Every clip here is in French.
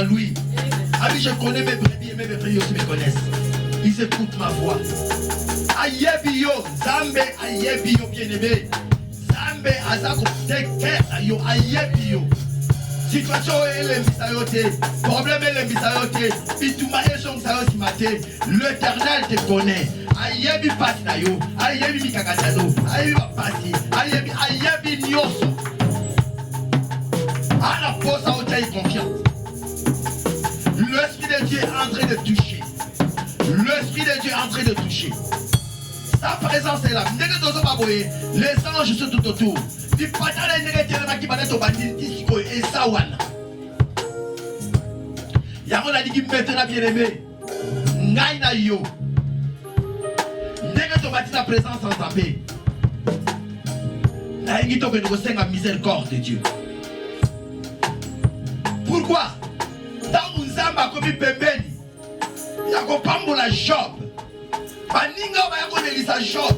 à lui. Ah oui, je connais mes brebis et mes brebis aussi me connaissent. Ils écoutent ma voix. Ayebio, Zambe, Ayebio, bien-aimé. Zambe, Azako, Teker, Ayo, Ayebio. Situation est l'embissayoté, problème est l'embissayoté, Bitouma est son sayoté maté. L'Éternel te connaît. Ayebi pasi na yo, ayebi mikakatano, ayebi pasi, ayebi nyoso. À la pause à haute confiance. L'Esprit de Dieu est en train de toucher. L'Esprit de Dieu est en train de toucher. Sa présence est là. Les anges sont tout autour. Et ça, wana. Yamon a dit qu'il maintenant bien aimé. Naina yo. Ndenge to bâti la présence en tapé. Naingi to que nous la miséricorde de Dieu. Pourquoi? Dans un zamba comme pembeni. Yako pambo la Job. Baninga ba yako nelisa Job.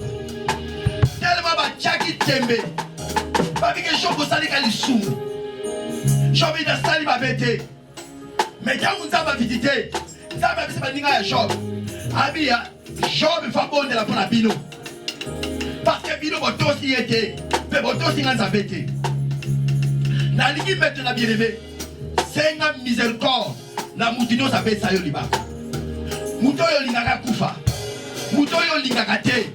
Tellement ba tchaki tembe. Ba bike Job osali kalisumu. Job ina sali ba bete. Mais quand on va visiter, ça va pas dire à Job. Abia, Job fa bon de la pour la bino. Parce que bino boto si était, mais boto si nganza bete. Na ligi maintenant bien aimé. C'est une miséricorde. Na mutino sa bete sayo liba. Muto yo lingaka kufa. Muto yo lingaka te.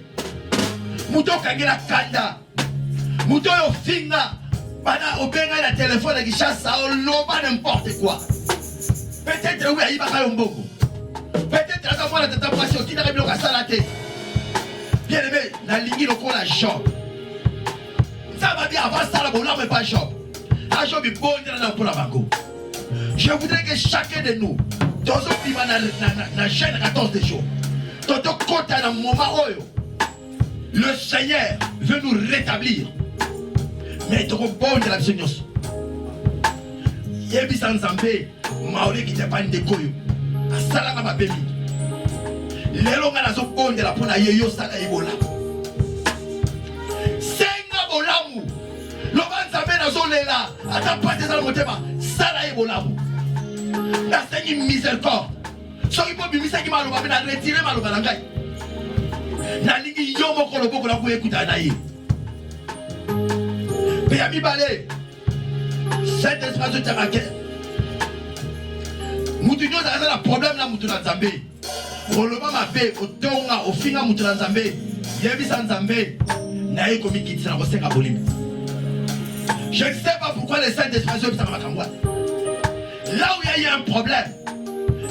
Muto kangela kanda. Muto yo finga. Bana obenga la téléphone qui chasse ça loba n'importe quoi. Peut-être oui, il va faire un beaucoup. Peut-être que la tête de passion qui n'arrive pas à salater. Bien aimé, la ligne le col à Job. Ça va bien avant ça, la mais pas Job. À Job, il bon pour la banco. Je voudrais que chacun de nous, dans un climat, la chaîne 14 de jours, dans un côté, dans un moment où le Seigneur veut nous rétablir. Mais il est bon de la Seigneur. Yebi Sanzambe, Maori qui te panne de koyo. Asalanga ma bemi. Lelo nga nazo bonde la pona yeyo sala ebola. Senga bolamu. Loba Nzambe nazo lela. Ata pate za motema sala ebolamu. Na sengi miséricorde. Soki po bimisa ki maloba na retirer maloba na ngai. Na lingi yo moko loboko la ko ekuta na ye. Pe ami balé. Cet espace de Tamaké. Moutinyo a un problème là, Moutina Zambé. Au loma ma paix, au tonga, au finga Moutina Zambé. Yebi San Zambé. Naïe comme qui tient à Bolim. Je ne sais pas pourquoi les saints d'espace de Tamakamwa. Là où il y a un problème,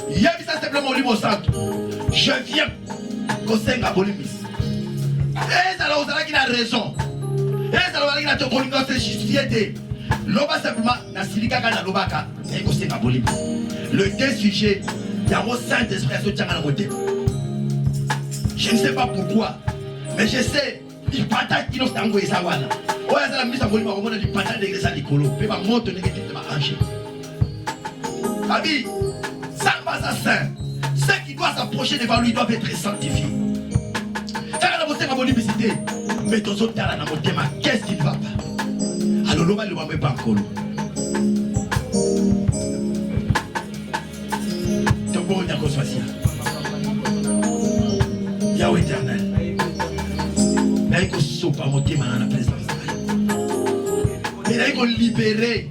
Yebi San simplement au limo centre. Je viens au Senga Bolimis. Et ça là, vous avez qui a raison. Et ça là, vous avez qui a tokolingo, c'est justifié. Loba simplement, na silika kana lobaka, négocier ma bolime. Le deux sujets, il y a un Saint-Esprit à ce côté. Je ne sais pas pourquoi, mais je sais, il patate qui nous tango et sawana. Oh, il y a la mise en bolime, on a du patate de l'église à l'écolo. Puis ma montre négative de ma hanche. Abi, ça passe à saint. Ceux qui doivent s'approcher devant lui doivent être sanctifiés. Quand on a bossé ma bolime visité, mais dans autres terrains, qu'est-ce qui ne va pas? Alors, l'homme ne va pas encore. Donc, bon, il y a qu'on soit ici. Yahweh éternel. Mais il faut sauver mon thème dans la présence. Mais il faut libérer.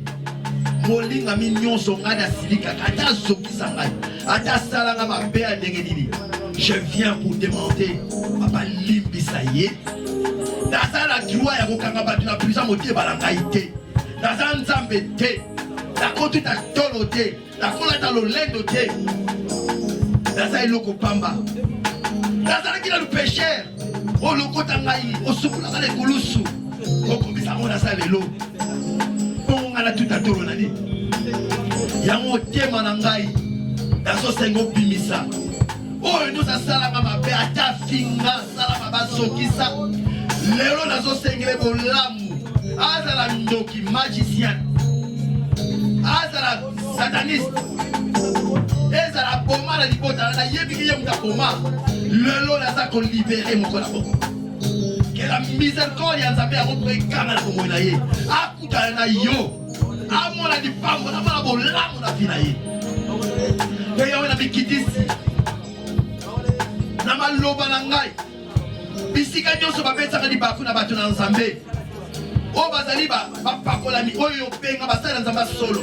Molinga mignon son gars silika. Ata zoki sangai. Ata salanga ma père dengedini. Je viens pour demander. Papa limbi ça y est. Dans la joie, il y a la puissance de Balangaïté. Dans un zambété, la côte à toloté, la cola dans le lait doté. Dans un loco pamba. Dans un qui a le péché, au loco tangaï, au soukula les koulousou, au commissariat dans sa vélo. On a tout à tolonani. Il y a un thème en angaï, dans ce sengo bimisa. Oh, nous a salama ma bé, à ta finga, salama basokisa. Lelo nazo sengele bolamu. Azala ndoki magicien. Azala sataniste. Ezala boma na libota na yebiki ye muta boma. Lelo naza ko libérer mon collabo. Que la miséricorde ya Nzambe akopré kanga na komo na ye. Akuta na yo. Amona di pambo na mala bolamu na fina ye. mikitisi na maloba na ngai bisika nyonso babetsaka libaku na bato na nzambe oyo bazali bapakolami oyo benga basala nzambe solo.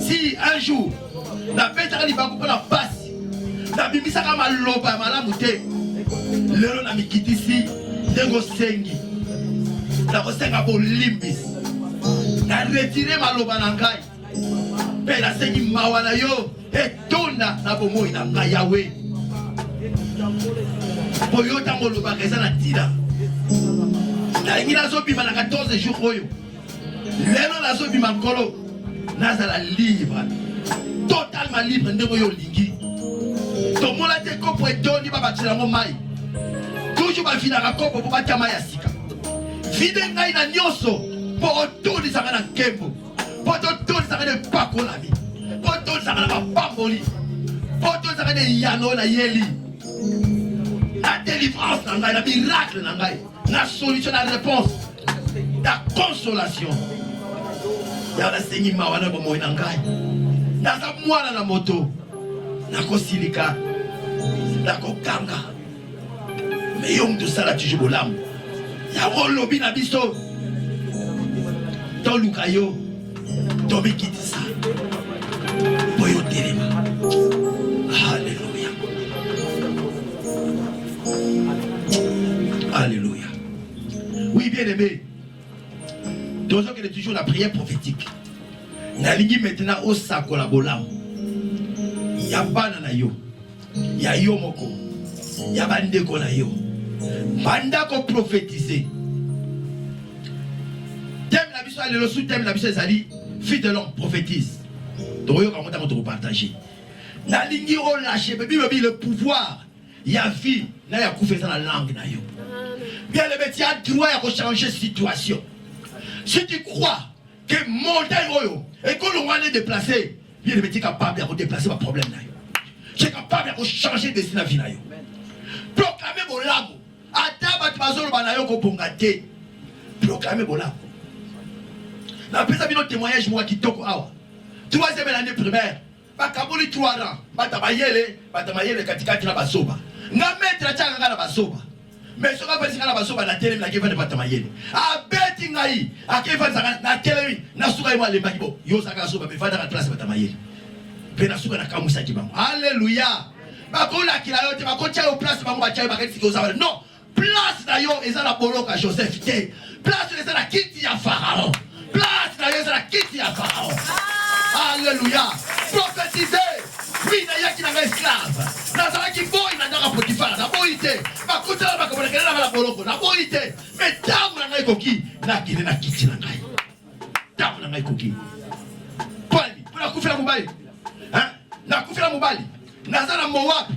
Si un jour nabetaka libaku mpo na pasi nabimisaka maloba ya malamu te, lelo na mikitisi ndenge osengi nakosenga bolimbisi na retire maloba na ngai mpe nasengi mawa na yo etonda na bomoi na ngai Yawe. Po yo ntango olobaka eza na ntina nalingi nazobima na 14 jours oyo lelo nazobima nkolo nazala libre, totalement libre ndenge oyo olingi. Tomona te kopo etondi babatela yango mai toujours bavidaka kopo mpo batya mai ya sika. Vide ngai na nyonso mpo otondisaka na nkembo, mpo totondisaka na epakolami, mpo tondisaka na mapamboli, mpo tondisaka na yano na yeli, na délivrance na ngai, na miracle na ngai, na solution, na réponse, na consolation. Ya nasengi mawa na bomoi na ngai, naza mwana na moto, nakosilika, nakokanga, mais yo mutu sala toujours bolamu. Yango lobi na biso toluka yo tomikitisa po yo telema. Alléluia, alléluia. Oui, bien aimé, donc il y a toujours la prière prophétique. Nalingi maintenant au sakola bolamu ya bana na yo, ya yo moko, ya bandeko na yo. Banda ko prophétiser. Thème la biso le sous thème la biso ezali fille de l'homme prophétise. Toyo ka mota ko partager. Na lingi o lâcher bébé le pouvoir ya vie na ya kufeza na langue na yo. Bien le métier a droit à changer situation. Si tu crois que montagne oyo et que l'on va les déplacer, bien le métier capable de déplacer ma problème na yo. Tu es capable de changer destin na vie na yo. Proclamer mon lago. Atabat bazolo banayo ko bongate. Proclamer bola. Na pesa bino témoignage moi kitoko awa. Troisième année primaire. Bakaboli 3 ans. Batamayele katikati na basoba. Nga mettre la tchanga na basoba. Mais soka pesi na basoba na télé na keva de batamayele. A beti ngai, a keva na télé na suka moi le bakibo. Yo saka soba me fada na place batamayele. Pe na suka na kamusa kibango. Alléluia. Bakola kila yote bakocha yo place bango bacha bakati koza. Non. Place na yo eza la boloka Joseph te. Place eza la kiti ya Pharaon. Place na yo eza la kiti ya Pharaon. Alléluia. Prophétiser. Oui, na yaki na esclave. Na zala ki boy na ndaka Potifar. Na boy te. Bakuta na bakabona kena na boloko. Na boy te. Mais tamu na ngai koki na kine na kiti na ngai. Tamu na ngai koki. Kwani, kuna kufira mobali. Hein? Na kufira mobali. Na zala Moab.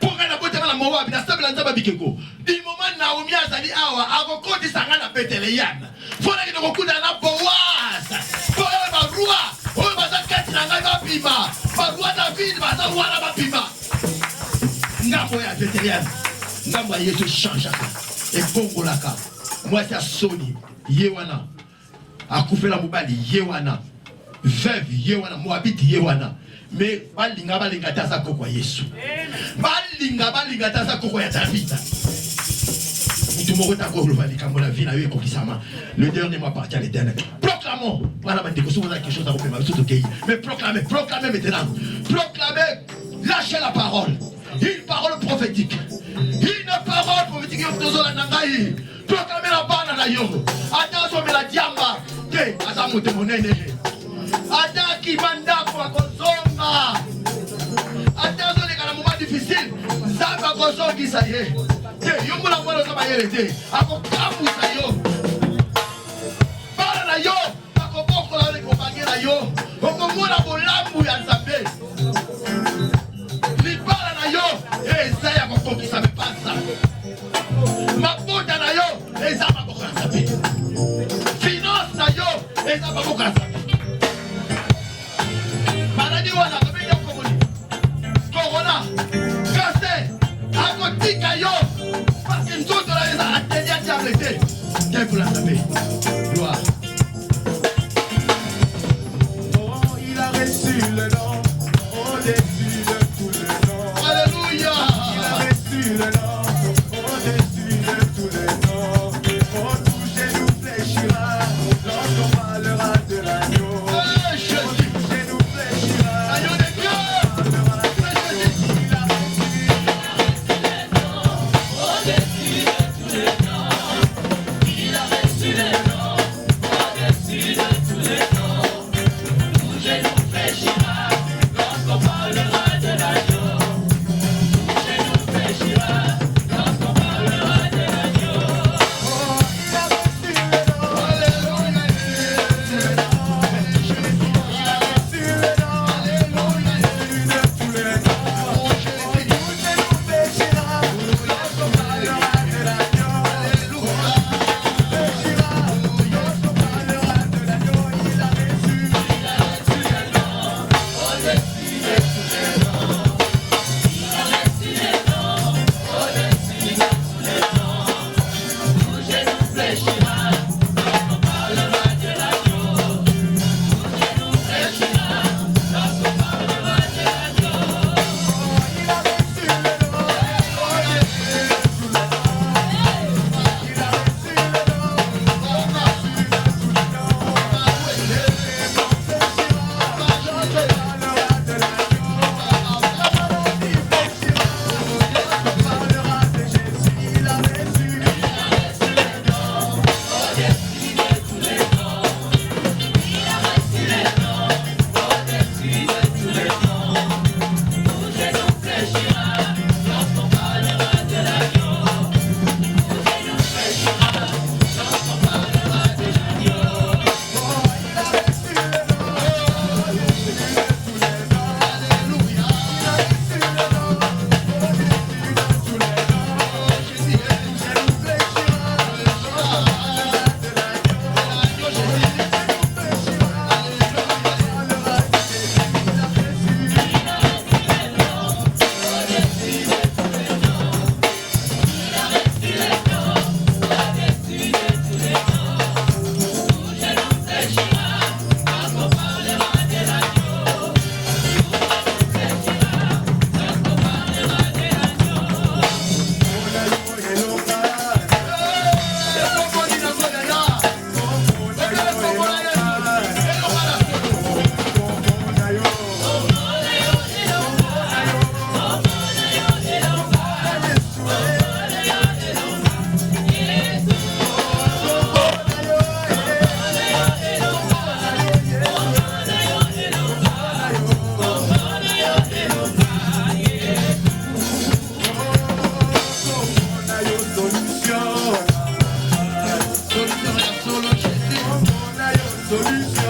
Pourquoi na bote na Moab na sabela nzaba bikeko. Di moment na Naomi azali awa akokoti sanga na Bethlehem. Fona ki nokuda na Boaz. Boaz ba roi, o ba zakati na ngai ba pima. Ba roi David ba za wana ba pima. Ngambo ya Bethlehem. Ngambo ya Yesu changeaka. E bongolaka. Moi c'est Soni yewana. Akufela mobali yewana. Veuve yewana, Moabite yewana. Mais balinga tasa koko Yesu. Balinga tasa koko ya David. Le dernier mot appartient à l'Éternel. Proclamons. Voilà, quelque chose à vous mais proclamez maintenant. Proclamez. Lâchez la parole. Une parole prophétique. Une parole prophétique. Proclamez la parole à yo. Attention, mais la diamba. Attends qui manda pour la attention les gars, moment difficile. Ça va consommer qui ça y est. Yo moula moula ça va y aller. Ako kamu ça yo. Para na yo. Ako boko la le compagnie na yo. Oko moula bolambu ya nzambe. Li para na yo. Ça y a koko qui ça me passe. Ma bota na yo. Ça va boko na nzambe. Finance na yo. Ça va boko na nzambe. Maladie wana kabisa komoni. Corona. Cancer. Akotika yo. Parce que nous autres là les a ateliers diableté. Quel pour la saber. Gloire. Oh, il a reçu le nom. Oh, Hallelujah.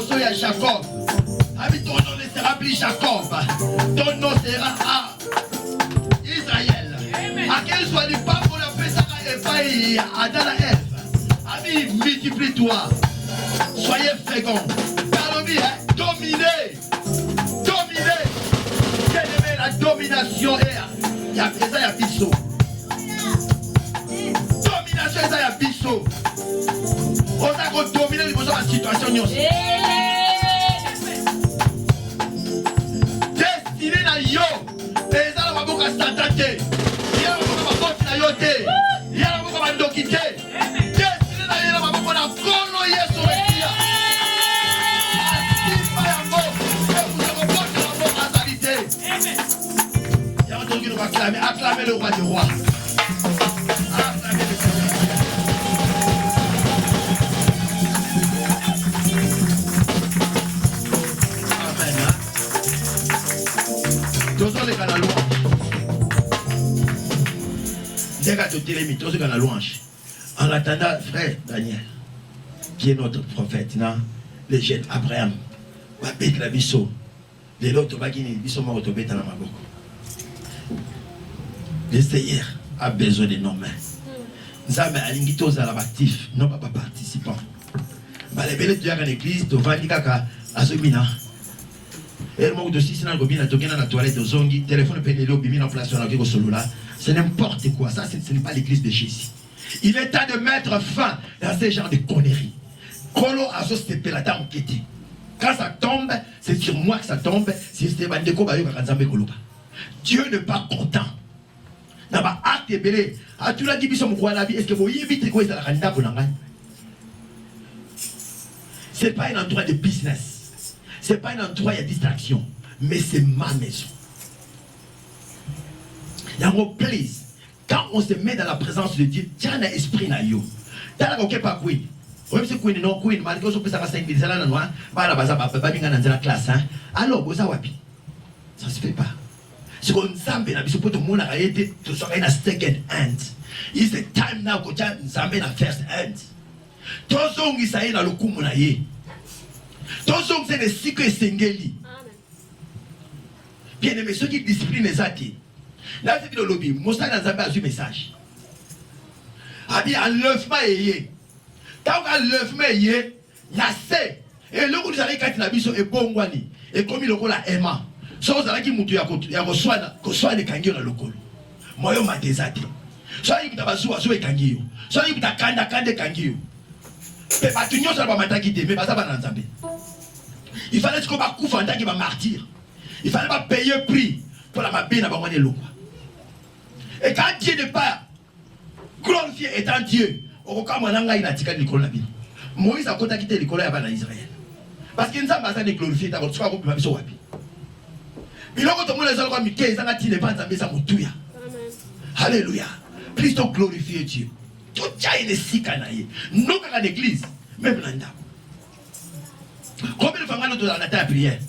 liboso ya Jacob. Ami ton nom ne sera plus Jacob. Ton nom sera Israël. À quel soit le pas pour la personne et pas Adam et Ève. Ami, multiplie-toi. Soyez féconds. Dominez. Dominez. Quelle est la domination? Il y a ça, il y a biseau. Domination, ça, il y a biseau. On a dominé les besoins de la situation. Destiné à yo. Et ça, on va beaucoup à s'attaquer. Il y a beaucoup à battre na yote. Il y a beaucoup à ndokite. Destiné à yo, on va beaucoup à kono yeso. Acclamez le roi des rois. Acclamez le Seigneur. Amen. Tous les gars la louange. Des gars de télémi, tous les gars la louange. En attendant, frère Daniel, qui est notre prophète, le jeune Abraham, va bête la biseau. Les autres va gagner, biseau m'a retrouvé dans la maboko. Le Seigneur a besoin de nos mains. Nous avons un actif, non pas participant. Les belles tu as dans l'église, tu vas dire à ce mina. Et le mot de si c'est dans la toilette, de zongi, téléphone pédélé, bimina en place sur la solo là. C'est n'importe quoi. Ça, ce n'est pas l'église de Jésus. Il est temps de mettre fin à ce genre de conneries. Kolo a ce stepé la dame qui était. Quand ça tombe, c'est sur moi que ça tombe. Si c'était Bandeko Bayo Kakanzambe Koloba. Dieu n'est pas content. N'a pas acte belé. A tout la dit biso mukwa la vie. Est-ce que vous y évitez quoi ça la candidat pour l'engager? C'est pas un endroit de business. C'est pas un endroit de distraction. Mais c'est ma maison. Yango please. Quand on se met dans la présence de Dieu, tiens un esprit na yo. T'as la pas queen. Oui, c'est queen non queen. Malgré que ça va 5 000 ans noir. Bah la base pas bien dans la classe hein. Alors vous wapi. Ça se fait pas. C'est comme Nzambe na biso poto mona été to so na second hand. It's the time now ko tya Nzambe na first hand. Tozongi sa na lokumu na ye. Tozongi c'est des cycles sengeli. Amen. Bien aimé ceux qui disciplinent les athées. Là c'est le lobby, Moussa na Nzambe a reçu message. Abi enlèvement yé. Tant enlèvement yé, na sé. Et le coup nous allons quand na biso e bongwani et comme il la Emma. So ozalaki mutu ya koswana ekangi yo na lokolo moyo madezate so ayibita bazuwa zo ekangi yo so ayibita kanda ekangi yo pe bato nyonso na bamataki te me baza bana Nzambe. Il fallait que bakufa ndaki bamartyr. Il fallait pas payer prix pour la mabe na bango elongwa. Et quand Dieu n'est pas glorifié étant Dieu, okokamwana ngai na tika likolo na bino. Moïse akotaki te likolo ya bana Israël. Parce que Nzambe aza ne glorifié ta ko tsoka ko pima biso wapi. Alléluia. Please don't glorify Dieu. Tu as une sikanaye. Non qu'à l'église, même là. Combien de fois on a la prière?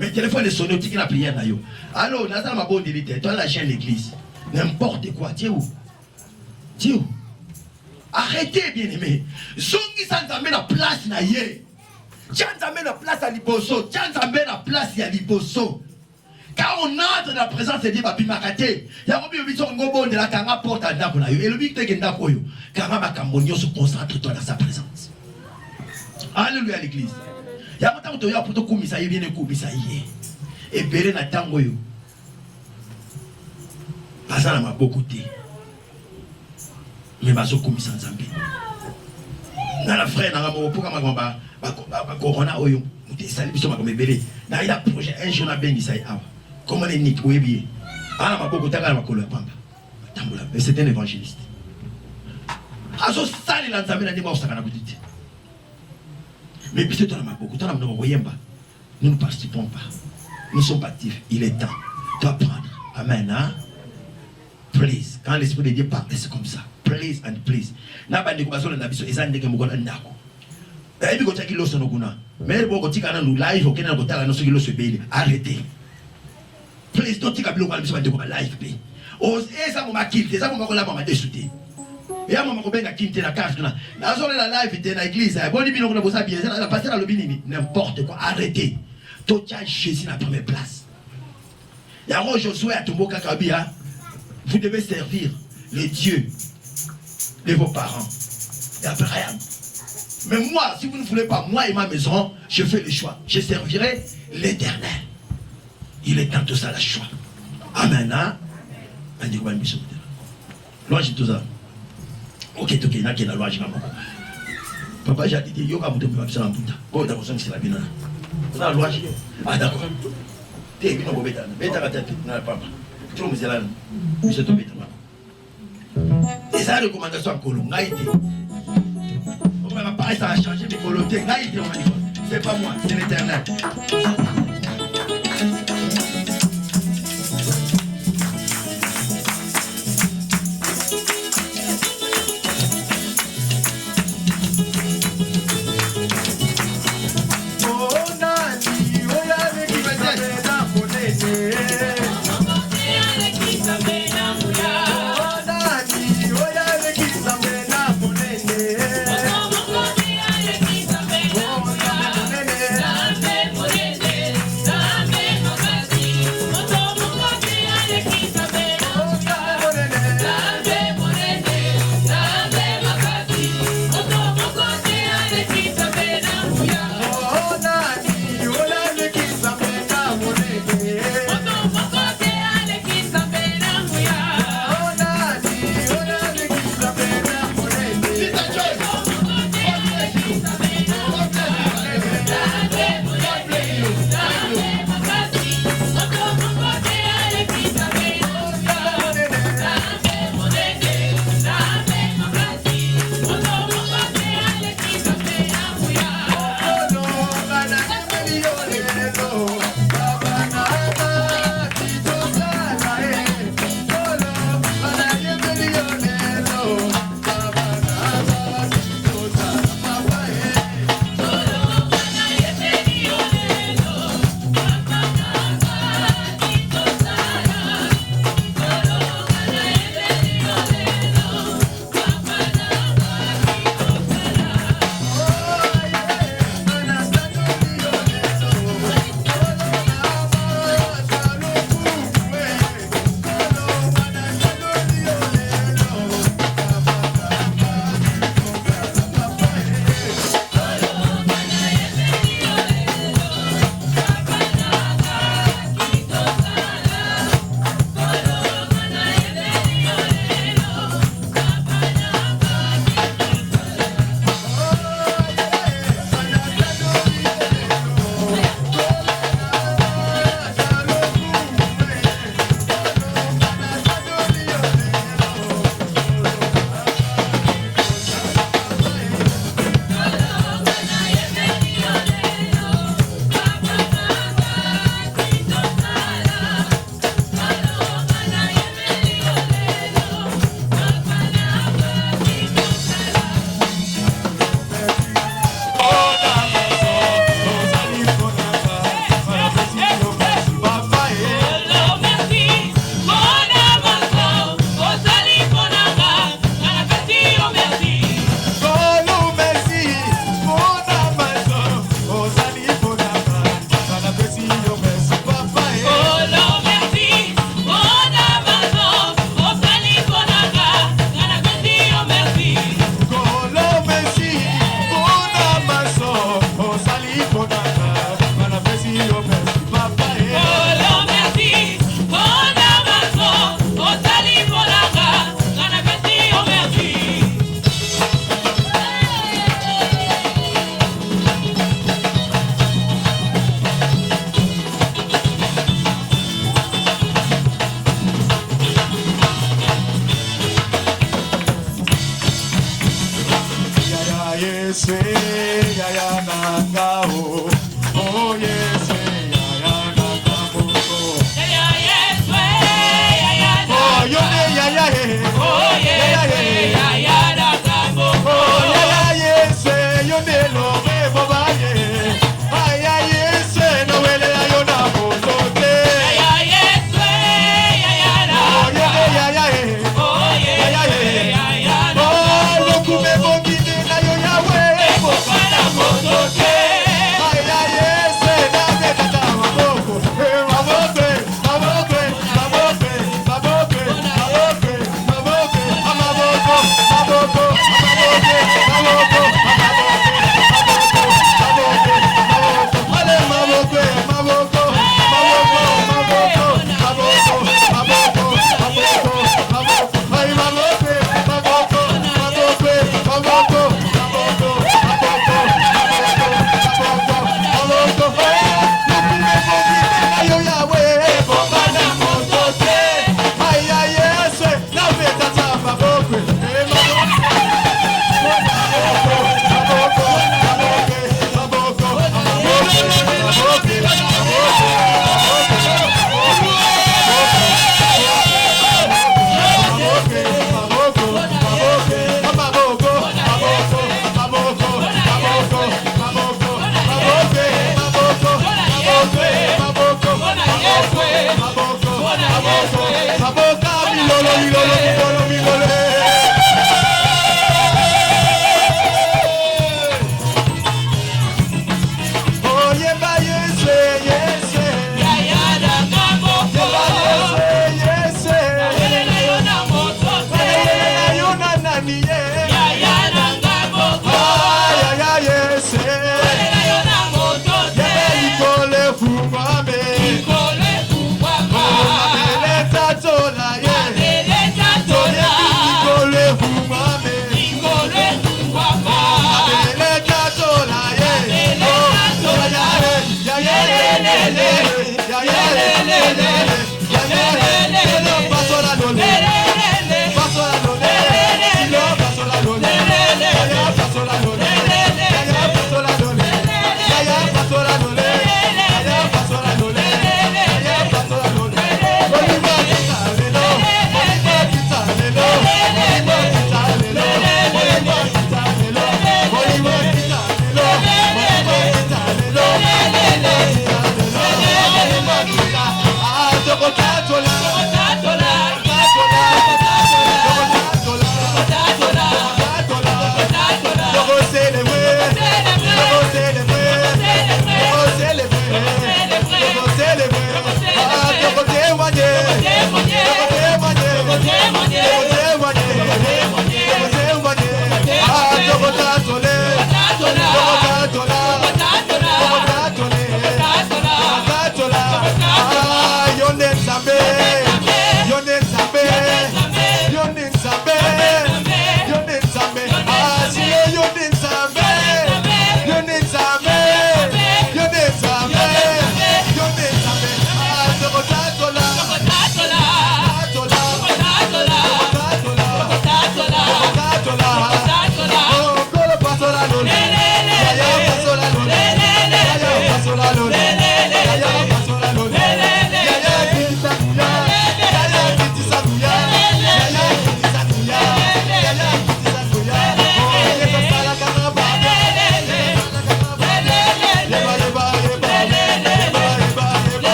Mais téléphone est sonné, tu as la prière. Alors, on a ma bonne vérité. Tu as la chaîne l'église. N'importe quoi. Dieu où? Dieu. Arrêtez, bien aimé. Zongi sans amener la place na ye. Tiens amener la place à Liboso. Tiens amener la place à Liboso. Quand on entre dans la présence de Dieu, il y a un de la kanga porte à Dakonayo. Et le but est que Dakoyo, Kanga Makambonio se concentre-toi dans sa présence. Alléluia l'église. Il y a un temps où tu as pour te commissaire, il vient de commissaire. Et Béré n'a tangoyo. Pas ça, m'a beaucoup de. Mais baso commissaire Zambie. Dans la frère, dans la mort, pour que corona oyo, tu sais, il comme Béré. Dans le projet, un jour, on a béni ça. Comment les niques, oui, bien. Ah, ma beaucoup de pamba. Mais c'est un évangéliste. Azo sali la nzambe na ndimo osaka na budite. Mais puis toi, beaucoup de temps, nous ne participons pas. Nous sommes actifs. Il est temps d'apprendre. Amen. Hein? Please. Quand l'Esprit de Dieu parle, c'est comme ça. Please and please. N'a pas de quoi na biso ezande ke mukona ndako. Et puis quand tu as l'os no kuna. Mais le boko tika na nous live okena ko tala no so kilo so beli. Arrêtez. Please don't tika bilo kwa biso ba ndeko ba live pe. Os esa mo makilite, esa mo makola ba madesute. ya mama kobenga kinte la carte na nazole la live te na église ya boni bino kuna bosa bien la passer dans le binini n'importe quoi, arrêtez. Totia Jésus la première place. Ya ro Josué a tombo kakabia. Vous devez servir les dieux de vos parents et Abraham. Mais moi, si vous ne voulez pas, moi et ma maison, je fais le choix. Je servirai l'Éternel. Il est temps de ça, le choix. Amen. Loi, j'ai tout ça. Ok, ok, il y a qui est la loi, j'ai pas beaucoup. Papa, j'ai dit, yo, quand vous devez faire un putain. Oh, d'accord, c'est la bina. C'est la loi, j'ai dit. Ah, d'accord. T'es bien au bétan. Bétan à tête, non, papa. Tu me dis là, je suis tombé. Et ça, la recommandation à Colomba, pareil, ça a changé, mais Colomba, c'est pas moi, c'est l'Éternel.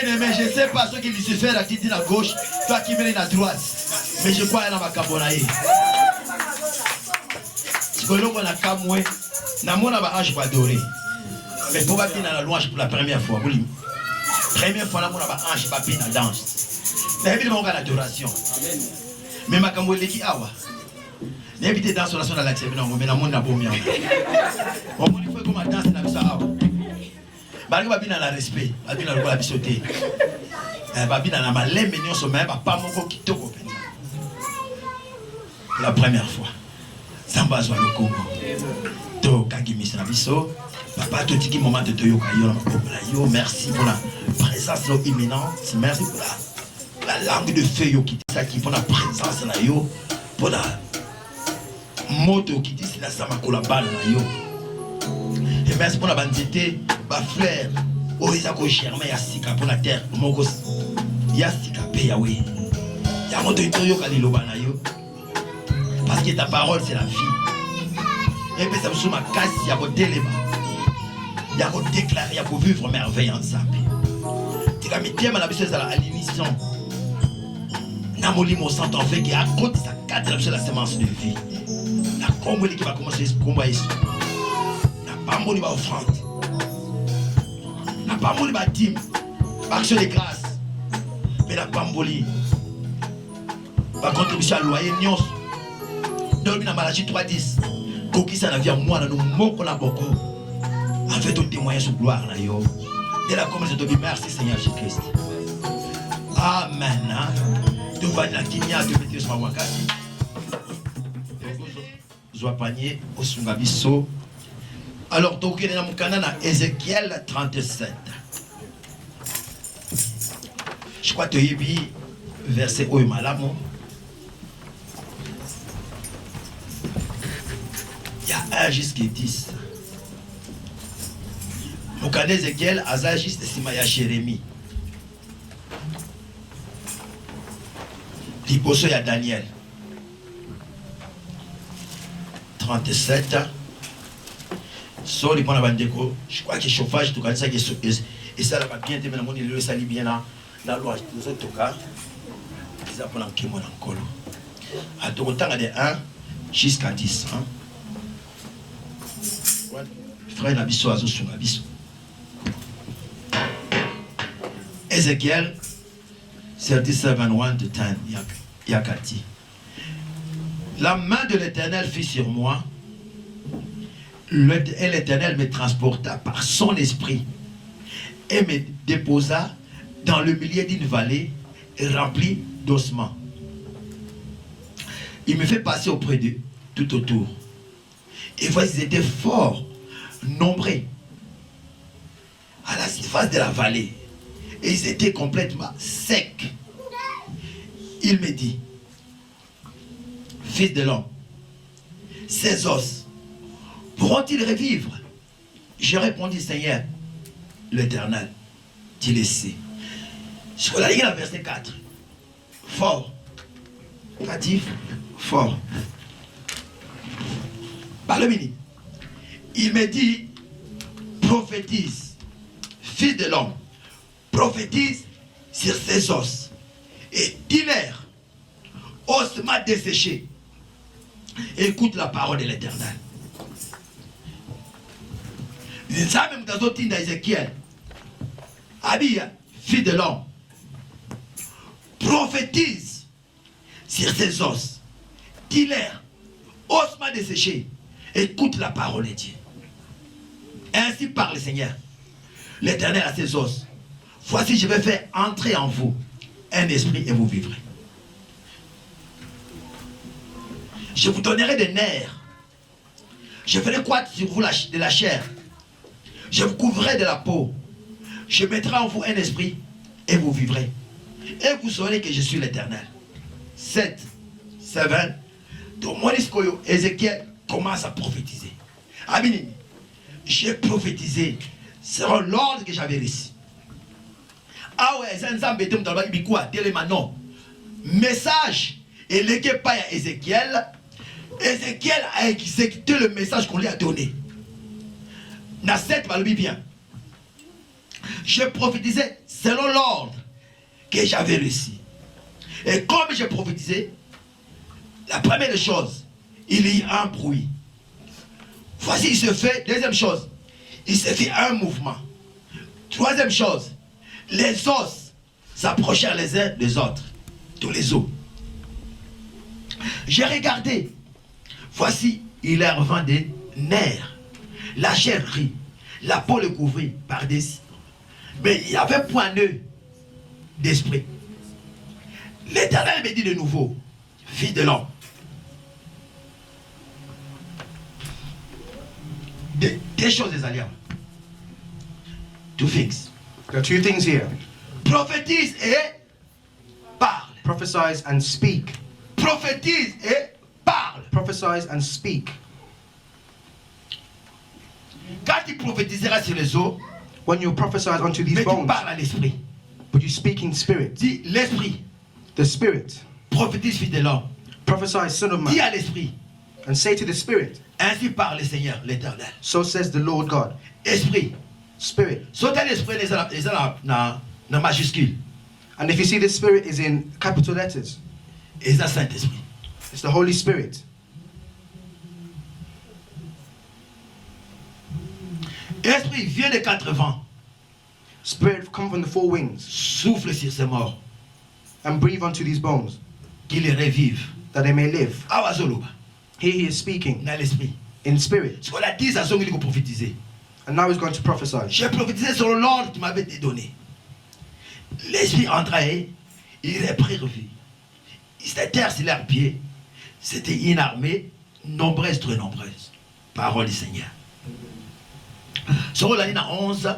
Bien-aimé, je ne sais pas ce qui Lucifer a dit à gauche, toi qui viens à droite. Mais je crois dans ma cabonaïe. Si vous voulez, on a camoué. Namon a ange pour adorer. Mais pour pas la louange pour la première fois. Première fois, namon a ange pour la danse. Mais évidemment, on a l'adoration. Mais ma camoué qui awa. N'habitez dans son dans l'accès, mais namon a bon bien. On dit faut comme danse na bisa awa. Bari ba bina la respect, ba bina la bisoté. Ba bina na malem mignon sommet, ba pas moko kitoko penza. La première fois. Samba zwa le Congo. To kagimi na biso. Papa to tiki moment de toyo kayo na yo, merci pour la présence imminente, merci pour la langue de feu yo qui ça qui pour la présence na yo, pour la moto qui dit la sama kolabana na yo. Et merci pour la bandité, ba frère, oh ils a ko germer ya sika pour la terre, moko ya sika pe ya oui. Ya moto itoyo kaliloba na yo. Parce que ta parole c'est la vie. Et puis ça me souma casse, il y a vos délébats. Il y a vos déclarer, il y a vos vivre merveille ensemble. Tu as mis bien à la bise à l'émission. Namoli mon sang en fait qui a côté sa cadre la semence de vie. La combo qui va commencer ce combat ici. La pamboli va offrande. La pamboli va dîme. Action de grâce. Mais la pamboli va contribuer à loyer nyos. Dormi dans maladie 310. Koki ça na vie moi na nous moko la boko. En fait, on témoigne sur gloire là yo. Et là comme je te dis merci Seigneur Jésus-Christ. Amen. Tu vas la kinya de mettre sur ma wakati. Zo panier au sungabiso. Alors donc il est dans mon canal à Ézéchiel 37. Je crois que tu as verset au malamo. Il y a 1 jusqu'à 10. Mon cadet Ézéchiel, Aza juste Simaya Jérémie. Liboso, il y a Daniel. 37. Sur les points de bandeko, je crois que le chauffage, tout cas, ça qui est. Et ça, là, bien, mais mon île, ça lit bien là. La loi, nous autres, tout cas, ils apprennent en kémon en colo. À tout temps, de 1 jusqu'à 10. Frère Nabiso Azo sur Nabiso. Ézéchiel 37, 1 de 10, Yakati. La main de l'Éternel fut sur moi, et l'Éternel me transporta par son esprit et me déposa dans le milieu d'une vallée remplie d'ossements. Il me fait passer auprès d'eux, tout autour. Et voici, ils étaient fort nombreux à la surface de la vallée. Et ils étaient complètement secs. Il me dit, fils de l'homme, ces os pourront-ils revivre? Je répondis, Seigneur, l'Éternel, tu le sais. Sur la ligne, verset 4. Fort. Catif, fort. Par le mini. Il me dit, prophétise, fils de l'homme, prophétise sur ces os. Et dis-leur, ossements desséchés, écoute la parole de l'Éternel. Ça même dans d'autres d'Ézéchiel. Abia, fils de l'homme, prophétise sur ces os. Dis-leur, ossements desséchés, écoute la parole de Dieu. Ainsi parle le Seigneur, l'Éternel à ses os. Voici, je vais faire entrer en vous un esprit et vous vivrez. Je vous donnerai des nerfs. Je ferai croître sur vous de la chair. Je vous couvrirai de la peau. Je mettrai en vous un esprit et vous vivrez. Et vous saurez que je suis l'Éternel. 7, 7. Donc, Ézéchiel commence à prophétiser. Amen. J'ai prophétisé selon l'ordre que j'avais reçu. Ah ouais, c'est un embêtement dans le Bikwa, non. Message, et l'équipe pas à Ézéchiel. Ézéchiel a exécuté le message qu'on lui a donné. Dans 7, bien. Je prophétisais selon l'ordre que j'avais reçu. Et comme je prophétisais, la première chose, il y a un bruit. Voici, il se fait, deuxième chose, il se fait un mouvement. Troisième chose, les os s'approchèrent les uns des autres, tous les os. J'ai regardé, voici, il est revend des nerfs, la chair rit, la peau le couvrit par des... Mais il y avait point d'esprit. L'Éternel me dit de nouveau, fille de l'homme, des choses des alliances. Two things. There are two things here. Prophétise et parle. Prophesize and speak. Prophétise et parle. Prophesize and speak. Quand tu prophétiseras sur les eaux, When you prophesy onto these mais tu bones, parles à l'esprit. but you speak in spirit. Dis l'esprit. The spirit. Prophétise, fille de l'homme. Prophesy, son of Dis man. à l'esprit. And say to the spirit, Ainsi parle le Seigneur, l'Éternel. so says the Lord God. Esprit. Spirit. Sauter l'esprit dans majuscule. And if you see the spirit is in capital letters, Et ça, Saint-Esprit. it's the Holy Spirit. Esprit vient des quatre vents. Spirit come from the four wings Souffle sur ces morts. and breathe onto these bones, Qu'il les revive. that they may live. Awa Zoloba. Here he is speaking Dans l'esprit. in spirit. Ce qu'on a dit, ça sonne, il faut prophétiser. And now he's going to prophesy. J'ai prophétisé sur l'ordre qui m'avait été donné. L'esprit entrait, il est prérevu. Cette terre sur leurs pieds, c'était une armée nombreuse, très nombreuse. Parole du Seigneur. Sur la ligne 11,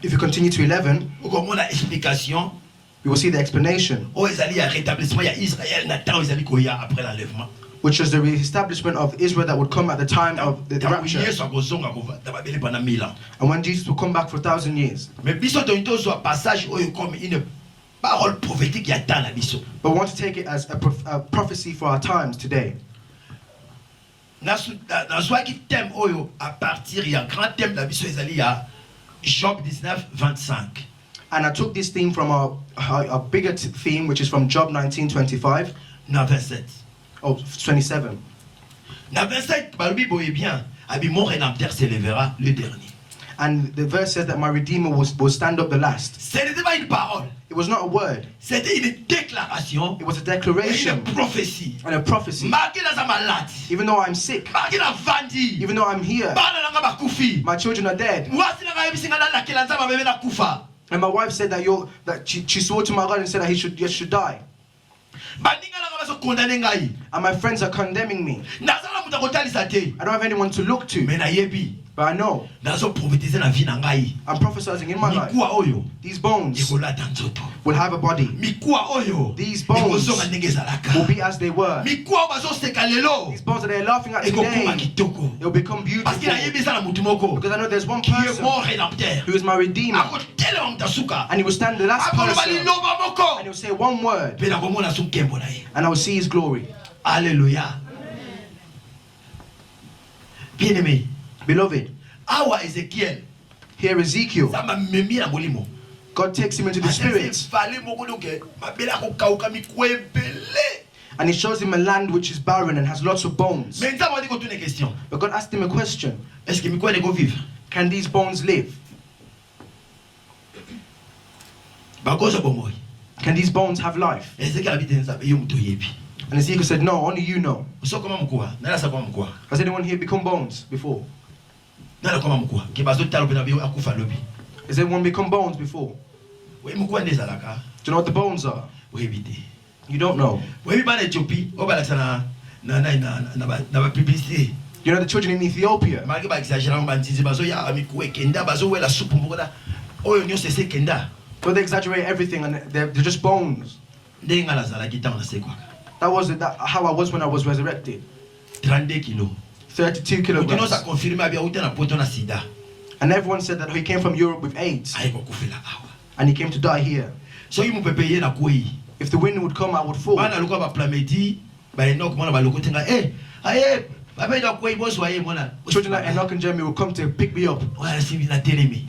If you continue to 11, comme on a explication, you will see the explanation, où ils allaient à rétablissement, il y a Israël, Nathan, ils allaient Koya après l'enlèvement. which was the re-establishment of Israel that would come at the time of the rapture. And when Jesus will come back for 1,000 years. Mais biso to into so passage comme une parole prophétique qui attend la biso. But we want to take it as a prophecy for our times today. Na soit qui thème oyo à partir il y a un grand thème la biso ezali ya Job 19:25. And I took this theme from our bigger theme, which is from Job 19:25. Na 27. Oh, 27. Na 27 balubi boye bien, abi mon rédempteur s'élèvera le dernier. And the verse says that my Redeemer will stand up the last. Ce n'était pas une parole, It was not a word. c'était une déclaration, It was a et declaration une prophétie. and a prophecy. Marqué dans sa malade, Even though I'm sick, marqué dans vandi, even though I'm here, bana nanga bakufi. my children are dead. Mwasi nanga yebisinga na lakela nzamba bebe na kufa. And my wife said that she swore to my God and said that he should die. Baninga nanga baso condamner ngai. And my friends are condemning me. Nazala muta kotalisa te. I don't have anyone to look to, Mais na yebi, but I know nazo prophétiser na vie na ngai. I'm prophesying in my life. Mikuwa oyo, These bones ekolata nzoto. will have a body, Mikuwa oyo, These bones ekozonga ndenge ezalaka. will be as they were. Mikuwa bazoseka lelo, These bones that they're laughing at ekokoma today, kitoko. they'll become Parce que beautiful. na yebisa na mutu moko, Because I know there's one qui est person mon rédempteur. who is my Redeemer, Akotelema mutasuka. and he will stand the last Akoloba person, liloba moko. and he will say one word, Pe nakomona su nkembo na ye. and I will see his glory. Alléluia. Bien-aimé, Beloved, awa Ezekiel, here Ezekiel, ça m'a memi na molimo. God takes him into the spirit, Fallait moko donc mabela ko kauka mikwe belé. and he shows him a land which is barren and has lots of bones. Mais nzamba dit ko tune question. But God asked him a question: Est-ce que mikwe ne go vivre? can these bones live? Bakozo bomoy. Can these bones have life? Ezekiel habite nzamba yo muto yebi. And Ezekiel said, no, only you know. So kama mkwa, nala sa kwa mkwa. Has anyone here become bones before? Nala kama mkwa. Ke bazo talo bena biyo akufa lobi. Has anyone become bones before? We mkwa ndeza laka. Do you know what the bones are? We bite. You don't know. We bana Ethiopie, o bala sana na ba publicité. You know the children in Ethiopia, Malgré ba exagérer ba ntizi bazo ya amikwe kenda bazo wela soupe mboda. Oyo nyo sese kenda. but they exaggerate everything and they're just bones. Ndenga la zala kitanga na sekwa. That was how I was when I was resurrected. 32 kilos. 32 Utino sa kilograms. confirmer abia uta na poto na sida. And everyone said that he came from Europe with AIDS Aiko kufila awa. and he came to die here. So yimu pepe ye na koi. If the wind would come, I would fall. Bana luko ba plamedi ba Enoch mona ba loko tenga aye ba be da koi boss wa ye mona. Children like Enoch and Jeremy will come to pick me up. Wa si na telemi.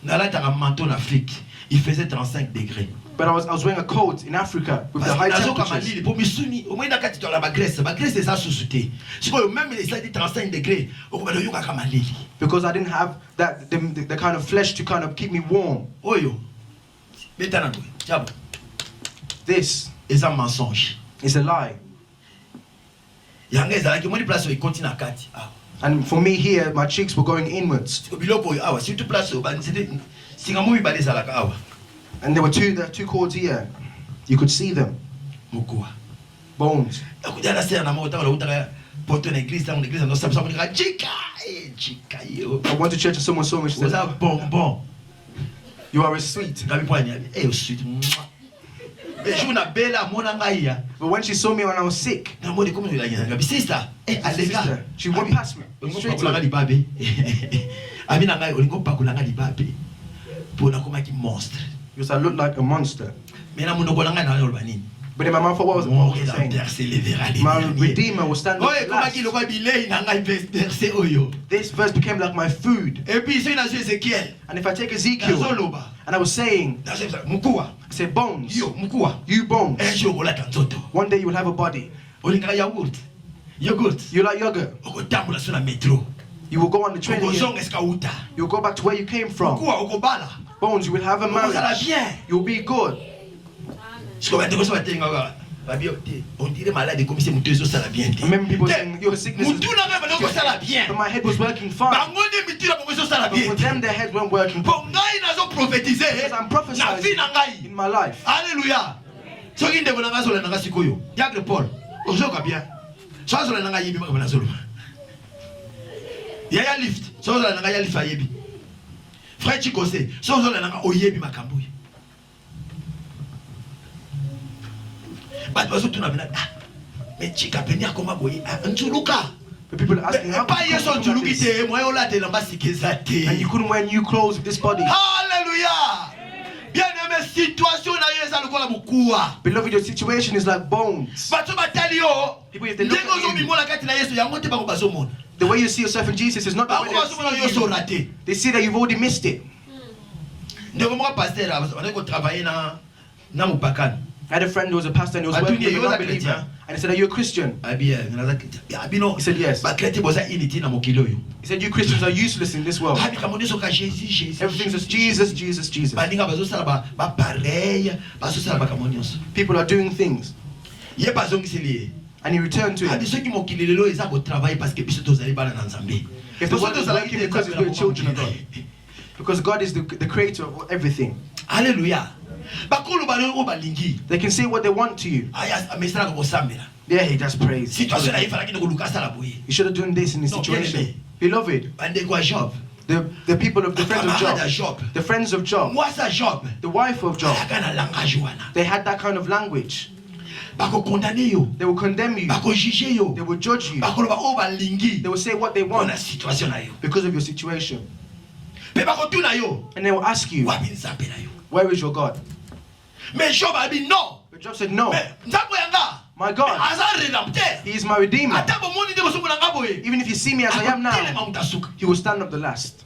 nalataka manteau en Afrique, il faisait 35 degrés. But I was wearing a coat in Africa with the high temperatures. Pour misuni, au moins dans quand tu la Grèce, la Grèce c'est ça sous-souté. C'est quoi même les 35 degrés, au moins yoka kamalili. Because I didn't have that the kind of flesh to kind of keep me warm. Oh yo. Maintenant toi, tiens. This est un mensonge. is a lie. Yanga ezala ki moni place o continue na kati. Ah. And for me here, my cheeks were going inwards. Biloko yo awa, surtout place o ba c'était singa mo ibale zala ka awa. And there were two cords here. You could see them. Mukuwa. Bones. Akujana sera na mota wala utaka poto na église na église ndo sabisa monika chika yo. I went to church and someone saw me and said, Oza bonbon. you are a sweet. Ngabi poani abi. Sweet. Beju na bela mona ngaya. But when she saw me when I was sick, Na modi comme la ngabi sister. Alega. sister, she went past me. Straight to Straight me. libabe. Abi na ngai olingo pakulanga libabe. Pona koma ki monstre. Because I looked like a monster. Mais na munoko na ngai na yoloba nini? But in my mouth, what was I saying? My Redeemer was standing Oye, koma ki last. lokwa bilei na ngai verset oyo. This verse became like my food. Et puis c'est na Ezekiel. And if I take Ezekiel, Nazoloba. and I was saying, Mukuwa. I said, bones, Yo, mukuwa. you bones, Un jour olata nzoto. one day you will have a body. Olingaka yaourt. Yogurt. You like yogurt. Okotambola sur la métro. You will go on the train again. Okozonga eska uta. You'll go back to where you came from. Mukuwa okobala. Bones, you will have a Okozala marriage. bien. You'll be good. Siko bate koso bate ngaka. Babi te. On dirait malade comme si mutu ezo sala bien te. I remember people saying, your sickness is... Mutu na ngai bana ko sala bien. But my head was working fine. Bango de mitu na koso sala But for bien. them, their head weren't working. Bon ngai nazo prophétiser. Because I'm Na prophesying vie na ngai. in my life. Alléluia. Soki ndeko na ngazola na ngasikoyo. Diable Paul. Ozoka bien. So azola na ngai yibi makabana zolo. Yaya lift. So azola na ngai lift ayebi. Frère Chikose. So azola na ngai oyebi makambo. But bazo tuna bina. Mais chika penia koma boye. Ntuluka. But people are asking, how Pa come yeso you come like ntuluki this? te. Moyo la te na masikeza And you te. couldn't wear new clothes with this body. Alléluia. Bien aimé situation na yesa lokola bukuwa. Beloved, your situation is like bones. Bato batali yo. People, if they look Ndenge at you, ozobimola kati na Yesu yango te bako bazomona. the way you see yourself in Jesus is not the way Bako bazomona they yo see so you. raté. They see that you've already missed it. Ndeko moko pasteur abako travailler na mupakani. I had a friend who was a pastor and he was working with a non-believer. And he said, are you a Christian? Abino. He said, yes. Ba chrétien boza initi na mokili oyo. He said, you Christians are useless in this world. Abi kamoneso ka Jésus. Everything's just Jesus, Jesus, Jesus. Baninga bazosala ba pareil, bazosala ba kamonyoso. People are doing things. Ye bazongiseli. And he returned to Abi it. soki mokili lelo eza ko travailler parce que biso tozali bana na Nzambe. If the world is working because we're children of God. Because God is the creator of everything. Alléluia. Bakolo balo balingi. They can say what they want to you. Aya mesala ko sambela. Yeah, he does praise. Situation na ifala kino kuluka sala boye. You should have done this in this No, situation. Beloved, Bande kwa Job. the people of the friends of Camarade Job, Job. the friends of Job, Moi sa Job. the wife of Job, Ayaka na langage wana. they had that kind of language. Bako condamner yo. They will condemn you. Bako juger yo. They will judge you. Bako ba o balingi. They will say what they Wana want situation na yo. because of your situation. Pe bako tuna yo. And they will ask you, Wapi nzambe na yo. where is your God? Mais Job a dit non. But Job said, no, Mais nzambe yanga. my God, Aza rédempteur. he is my Redeemer. Ata bomoni de bosomo na ngaboye. Even if you see me as I am now, Telema mutasuka. he will stand up the last.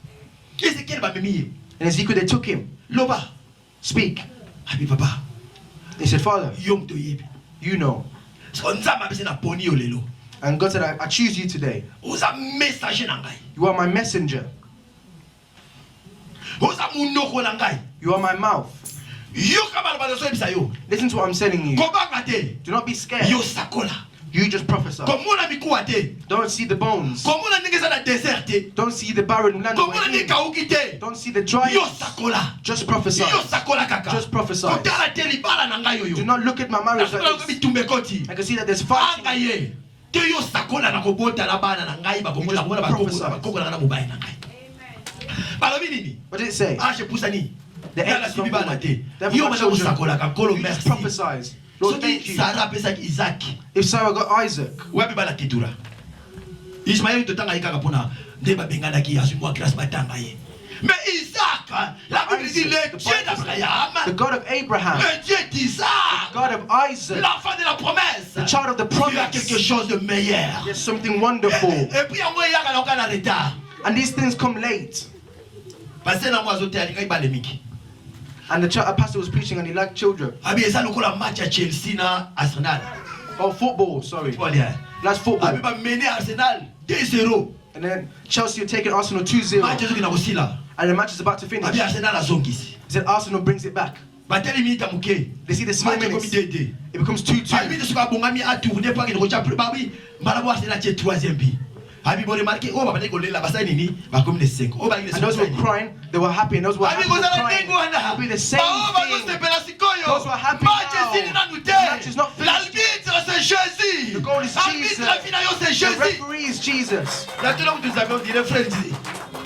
Ezekiel ba memi. And Ezekiel, they took him. Loba. Speak. Abi papa. They said, Father, Yom to yebi. you know. So nzambe abese na poni yo lelo. And God said, I choose you today. Oza messager na ngai. You are my messenger. Oza munoko na ngai. You are my mouth. Yo kama na bazo ebisa yo. Listen to what I'm telling you. Kobanga te. Do not be scared. Yo sakola. You just prophesy. Komona mikuwa te. Don't see the bones. Komona ndenge za na desert te. Don't see the barren land. Komona we're ndenge in. kauki te. Don't see the dry. Yo sakola. Just prophesy. Yo sakola kaka. Just prophesy. Kotala te libala na ngai yo. Do not look at my marriage like Nasokola this. bitumbe koti. I can see that there's Anga fighting. ye. Te yo sakola na kobota na bana na ngai ba komona mona ba kokona na mobile na ngai. Balobi nini? What did it say? Ah je pousse ni. The Yala eggs from sibi bana te. They have Yo got mana children. usakola ka kolo You just merci. prophesies. Lord, thank Soki you. Sarah pesa ki Isaac. If Sarah got Isaac, Wapi bala kitura. Ismaël totanga yeka kapona nde ba bengana ki yasu mwa grâce batanga ye. Mais Isaac, la Bible dit le Dieu d'Abraham, the God of Abraham, le Dieu d'Isaac, God of Isaac, l'enfant de la promesse, the child of the tu as quelque promise, chose de meilleur. there's something wonderful. Et puis yango yaka na retard. And these things come late. Parce que na moi azote alinga ibale miki. And a pastor was preaching and he liked children. Abi eza lokola match ya Chelsea na Arsenal. Oh, football, sorry. Voilà. That's football. Abi ba mener Arsenal 2-0. And then Chelsea are taking Arsenal 2-0. Match ezo kina kosila. And the match is about to finish. Abi Arsenal azongisi. He said Arsenal brings it back. Bateli minute muke. They see the small Match minutes. komi 2-2. It becomes 2-2. Abi de suka bongami a tourner pa kino cha babi malabo Arsenal che 3e but. Abi bo remarquer oh baba ko lela basani ni ba comme les 5. Oh ba les 5. And those who were crying, they were happy. And those who were happy were crying. It will be the same thing. Those who are happy now. The match is not finished. L'arbitre c'est Jésus. The goal is Jesus. L'arbitre final c'est The Jésus. referee is Jesus. Là tout le monde nous avons dit les frères disent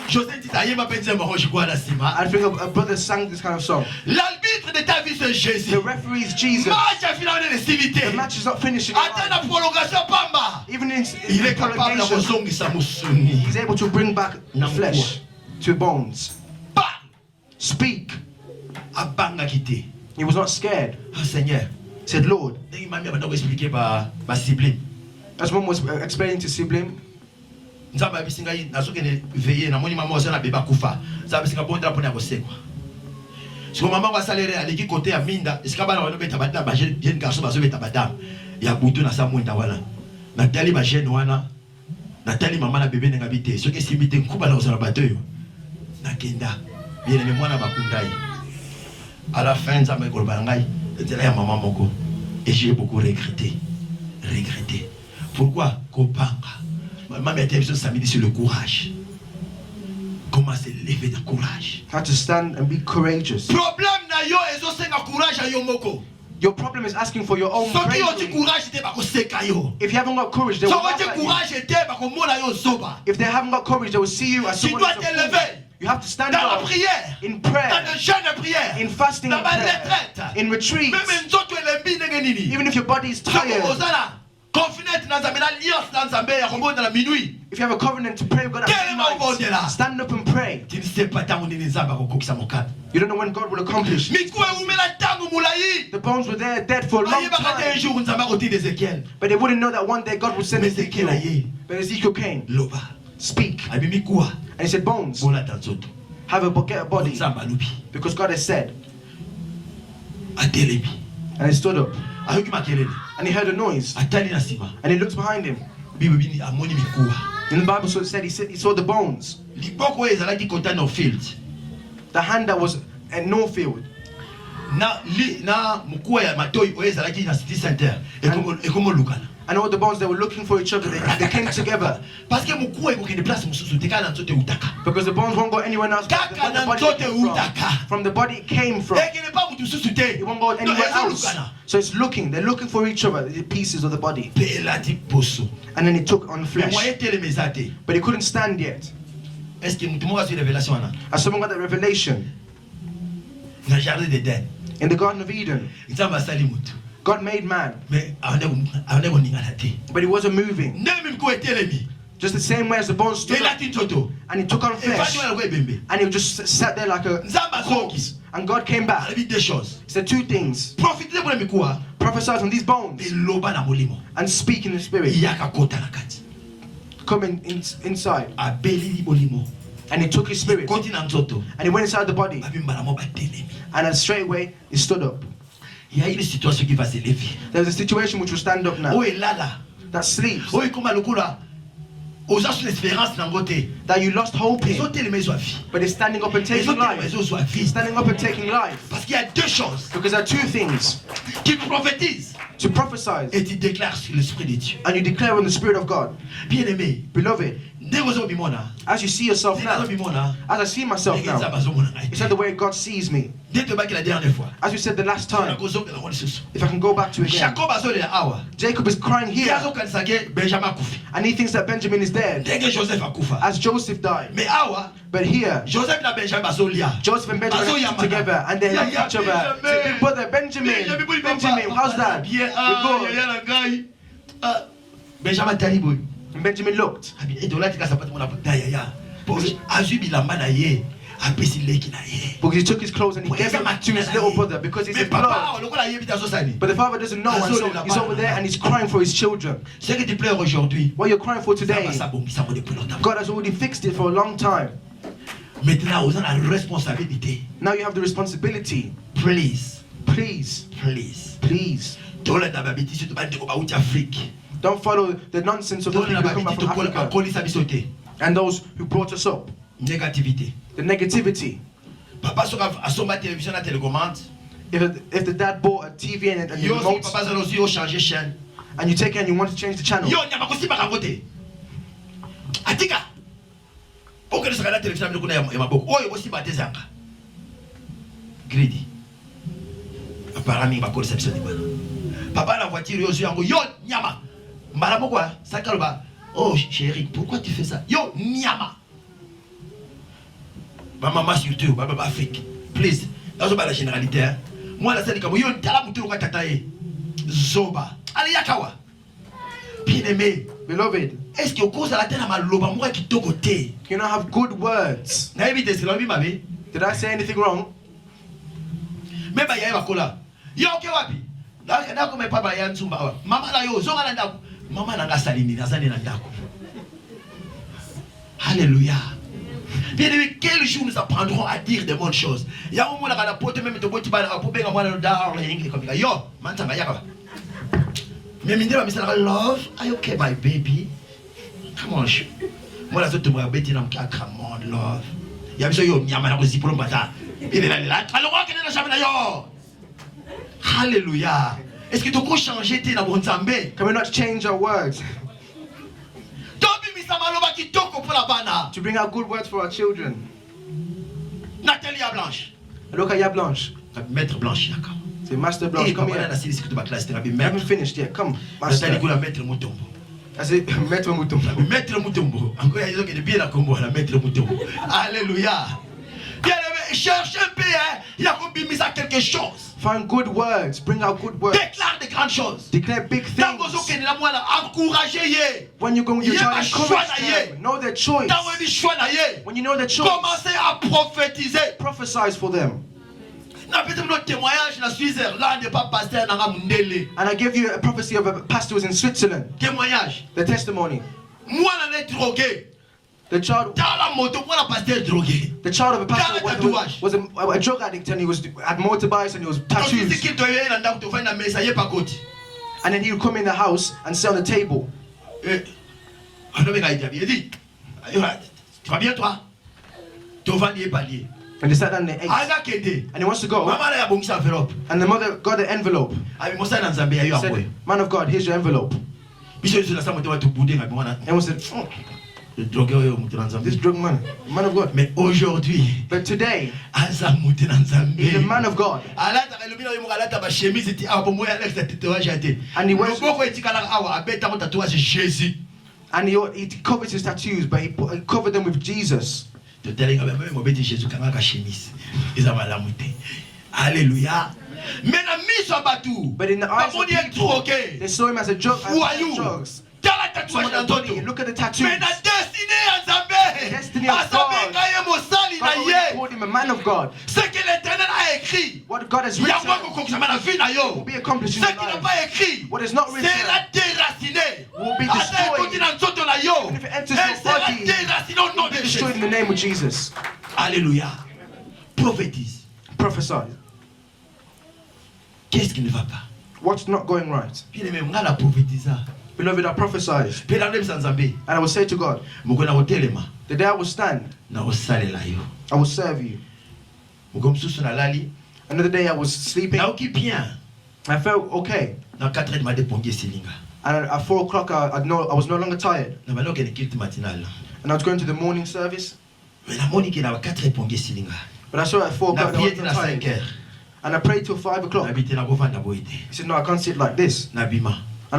José dit aïe ma petite mort je crois la cima. I think a brother sang this kind of song. L'arbitre de ta vie c'est Jésus. The referee is Jesus. Match à final de l'estivité. The match is not finished in Attends la prolongation pamba. Even in Il est capable de prolongation, kuzongisa musuni. he's able to bring back the flesh to bones. Pas Speak. abanga kité. He was not scared. Ah Seigneur. He said, Lord. Ndenge mami abanda ko expliquer ba sibling. As mom was explaining to sibling, Nzamba bisinga nasoke ne veiller na moni mama osana beba kufa. Nzamba bisinga bondra pona ko sekwa. Siko mama wa salaire aleki côté ya minda, esika bana wana beta bata ba jeune garçon bazo beta bata. Ya butu na sa mwenda wana. Na tali ba jeune wana. Na tali mama na bébé nga bité. Soki simite nkuba na osana bato yo. Na kenda. Bien aimé mwana bakundai. À la fin nzamba ko bangai, nzela ya mama moko. Et j'ai beaucoup regretté. Regretté. Pourquoi Kopanga? Maman m'a dit samedi sur le courage. Comment se lever de courage? how to stand and be courageous. Problème na yo ezo senga courage a yo moko. Your problem is asking for your own Soki yo ti bravery. courage te ba ko seka yo. If you haven't got courage, they will So laugh ti at you. courage te ba ko mona yo zoba. If they haven't got courage, they will see you as Tu someone dois who's te a fool. lever. You have to stand Dans la up prière. in Dans prayer, le jeûne de prière. in fasting Dans and ma prayer, retraite. in retreat. Même nzoto elembi ndenge nini. Even if your body is Soki tired, ozala confinement na nzambe na alliance na nzambe ya kombona na minuit. if you have a covenant to pray with God at Tellement bon de là. midnight, stand up and pray. Tu ne sais pas tant nini nzamba ko kokisa mokata. You don't know when God will accomplish. Mikuwa umela tangu mulai. The bones were there dead for a long Ayeba un time, jour nzamba ko ti d'Ézéchiel. but they wouldn't know that one day God would send Mais Ezekiel. Ezekiel aye. But Ezekiel came, Loba. speak, Abimi kuwa. and he said, bones, Bola tanzoto. get a body, Nzamba lubi. because God has said. Atelemi. And he stood up, Ayoki makelele. and he heard a noise, Atali na sima. and he looked behind him. Bible bini amoni mikuwa. And the Bible said he saw the bones, Liboko ezalaki kota no field. the hand that was at Northfield. Na mukuwa ya matoi oyo ezalaki na city center. Ekomo lukana. And all the bones, they were looking for each other. They came together. Parce que mukuwa ekokende place mususu te kana nzote utaka. Because the bones won't go anywhere else. But Kaka the na body nzote came utaka. from the body it came from. Ekene pa mutu susu te. It won't go anywhere No, else. ezolukana. So it's looking. They're looking for each other, the pieces of the body. Pe elati poso. And then he took on Mais flesh. moyen telemeza te. But he couldn't stand yet. Est-ce que mutu moko azu révélation wana? As someone got that revelation Na jardin d'Éden. in the Garden of Eden, Nzamba asali mutu. God made man, Mais awande koningana te. but he wasn't moving. Ndenge mikuwa etelemi. Just the same way as the bones stood up, Elati nzoto. and he took on flesh, Efani wana kwa ebembe. and he just sat there like a Nzamba corpse. And God came back. Alebi deux choses. He said two things: Profitez pour les mikuwa. prophesy on these bones Eloba na molimo. and speak in the spirit. Iyaka kota na kati. Come inside. Abeli li molimo. And he took his spirit, Koti na nzoto. and he went inside the body, Babimba na mo batelemi. and then straight away he stood up. Il y a une situation qui va se lever. There's a situation which will stand up now, Oh elala. that sleeps, Oh ikoma lokola. Oza sur l'espérance na ngote. that you lost hope in, Ezote le mezo vie. but it's standing up and taking Ezote le life. mezo soit vie. Standing up and taking life. Parce qu'il y a deux choses. Because there are two things: Tu prophétises to prophesy et tu déclares sur l'esprit de Dieu. and you declare on the Spirit of God. Bien aimé. Beloved, Ndenge ozo bimona. as you see yourself Ndenge ozo now, bimona. as I see myself Ndenge now, nzamba azomona ngai. it's not the way God sees me. Ndenge tobaki la dernière fois. As we said the last On a time, kozongela ngo lisusu. if I can go back to it again, Jacob azolela awa. Jacob is crying Ye here, azokanisa ke Benjamin akufi. and he thinks that Benjamin is dead, Ndenge Joseph akufa. as Joseph died. Mais awa, But here, Joseph na Benjamin bazolia. Joseph and Benjamin are together, and they help each other. Say, big brother, Benjamin, how's that? Bien, We're good. yaya na ngai. Benjamin taliboy. And Benjamin looked. Abi edolati ka sapatu mona puta yaya. Parce azui bilamba na ye. Apesi leki na ye. Because he took his clothes and he gave it to his little brother because he's Mais in papa, blood. lokola yebi tazosani. But the father doesn't know, and so he's over there and he's crying for his children. Ce que tu pleures aujourd'hui, What you're crying for today, ça bongisa mo depuis longtemps. God has already fixed it for a long time. Maintenant, vous avez la responsabilité. Now you have the responsibility. Please. Please. Please. Please. Don't follow the nonsense of those people who come back from Africa. And those who brought us up. Negativity. The negativity. Papa a télévision à télécommande. If the dad bought a TV and the remote, and you take it and you want to change the channel. Yo, Atika. La télévision greedy. Papa la voiture yo nyama. Malamo quoi? Ça calme. Oh chérie, pourquoi tu fais ça? Yo nyama. Ma maman surtout, ma maman Afrique. Please, dans la généralité. Moi la scène comme yo tala mutu ka tataye. Zoba. Allez yakawa. Bien aimé, beloved, est-ce que au cause de la terre maloba moi qui to côté? Can I have good words? Na ebi descend ma vie. Did I say anything wrong? Mais ba ya bakola. Yo ke wapi? Da ko me papa ya ntsumba wa. Mama la yo zonga na ndako. Mama nanga salini nazani na ndako. Alléluia. Bien aimé, quel jour nous apprendrons à dire de bonnes choses? Ya mo la kana pote même to boti ba na pobenga mwana no darling comme ça. Yo, mantanga yakaba. Mais mindela misala love, are you okay my baby? Come on. Moi la zoto mo beti na mka come on love. Ya biso yo nyama na ko zipolo mbata. Il est là là. Alors on va jamais là yo. Alléluia. Est-ce que tu peux changer tes na bonzambe? Can we not change our words? To bring out good words for our children. Nathalie Blanche. Look at Ya Blanche. Maître Blanche. C'est Master Blanche. Come here. I haven't finished yet. Come. Master. Maître Mutombo. I say Maître Mutombo. Maître Mutombo. Encore il y a des bien à Congo la Maître Mutombo. Alléluia. Bien aimé, cherche un peu, il y a quelque chose. Find good words, bring out good words. Déclare de grandes choses. Declare big things. When you go with your child, encourage them. Know their choice. When you know their choice, commencez à prophétiser. Prophesize for them. And I give you a prophecy of a pastor who was in Switzerland. Témoignage. The testimony. The child of a pastor was a drug addict and he had motorbikes and he was tattoos. And then he would come in the house and sit on the table. And they sat down and they ate. And he wants to go. And the mother got the envelope. Said, man of God, here's your envelope. And we said, oh, this drug man of God. But today, he's a man of God. And he wears, and he covers his tattoos, but he covered them with Jesus. Hallelujah. But in the eyes of people, they saw him as a drug, drugs. Look at the tattoos. Destiny of God. God called him a man of God. What God has written will be accomplished in your life. What is not written will be destroyed. Even if it enters your body, it will be destroyed in the name of Jesus. Alléluia. Prophétise. Prophesy. Qu'est-ce qui ne va pas? What's not going right? Beloved, I prophesied. And I will say to God, the day I will stand, I will serve you. Another day I was sleeping. I felt okay. And at 4 o'clock I was no longer tired. And I was going to the morning service. But I saw at 4 o'clock I was not tired. And I prayed till 5 o'clock. He said, no, I can't sit like this. And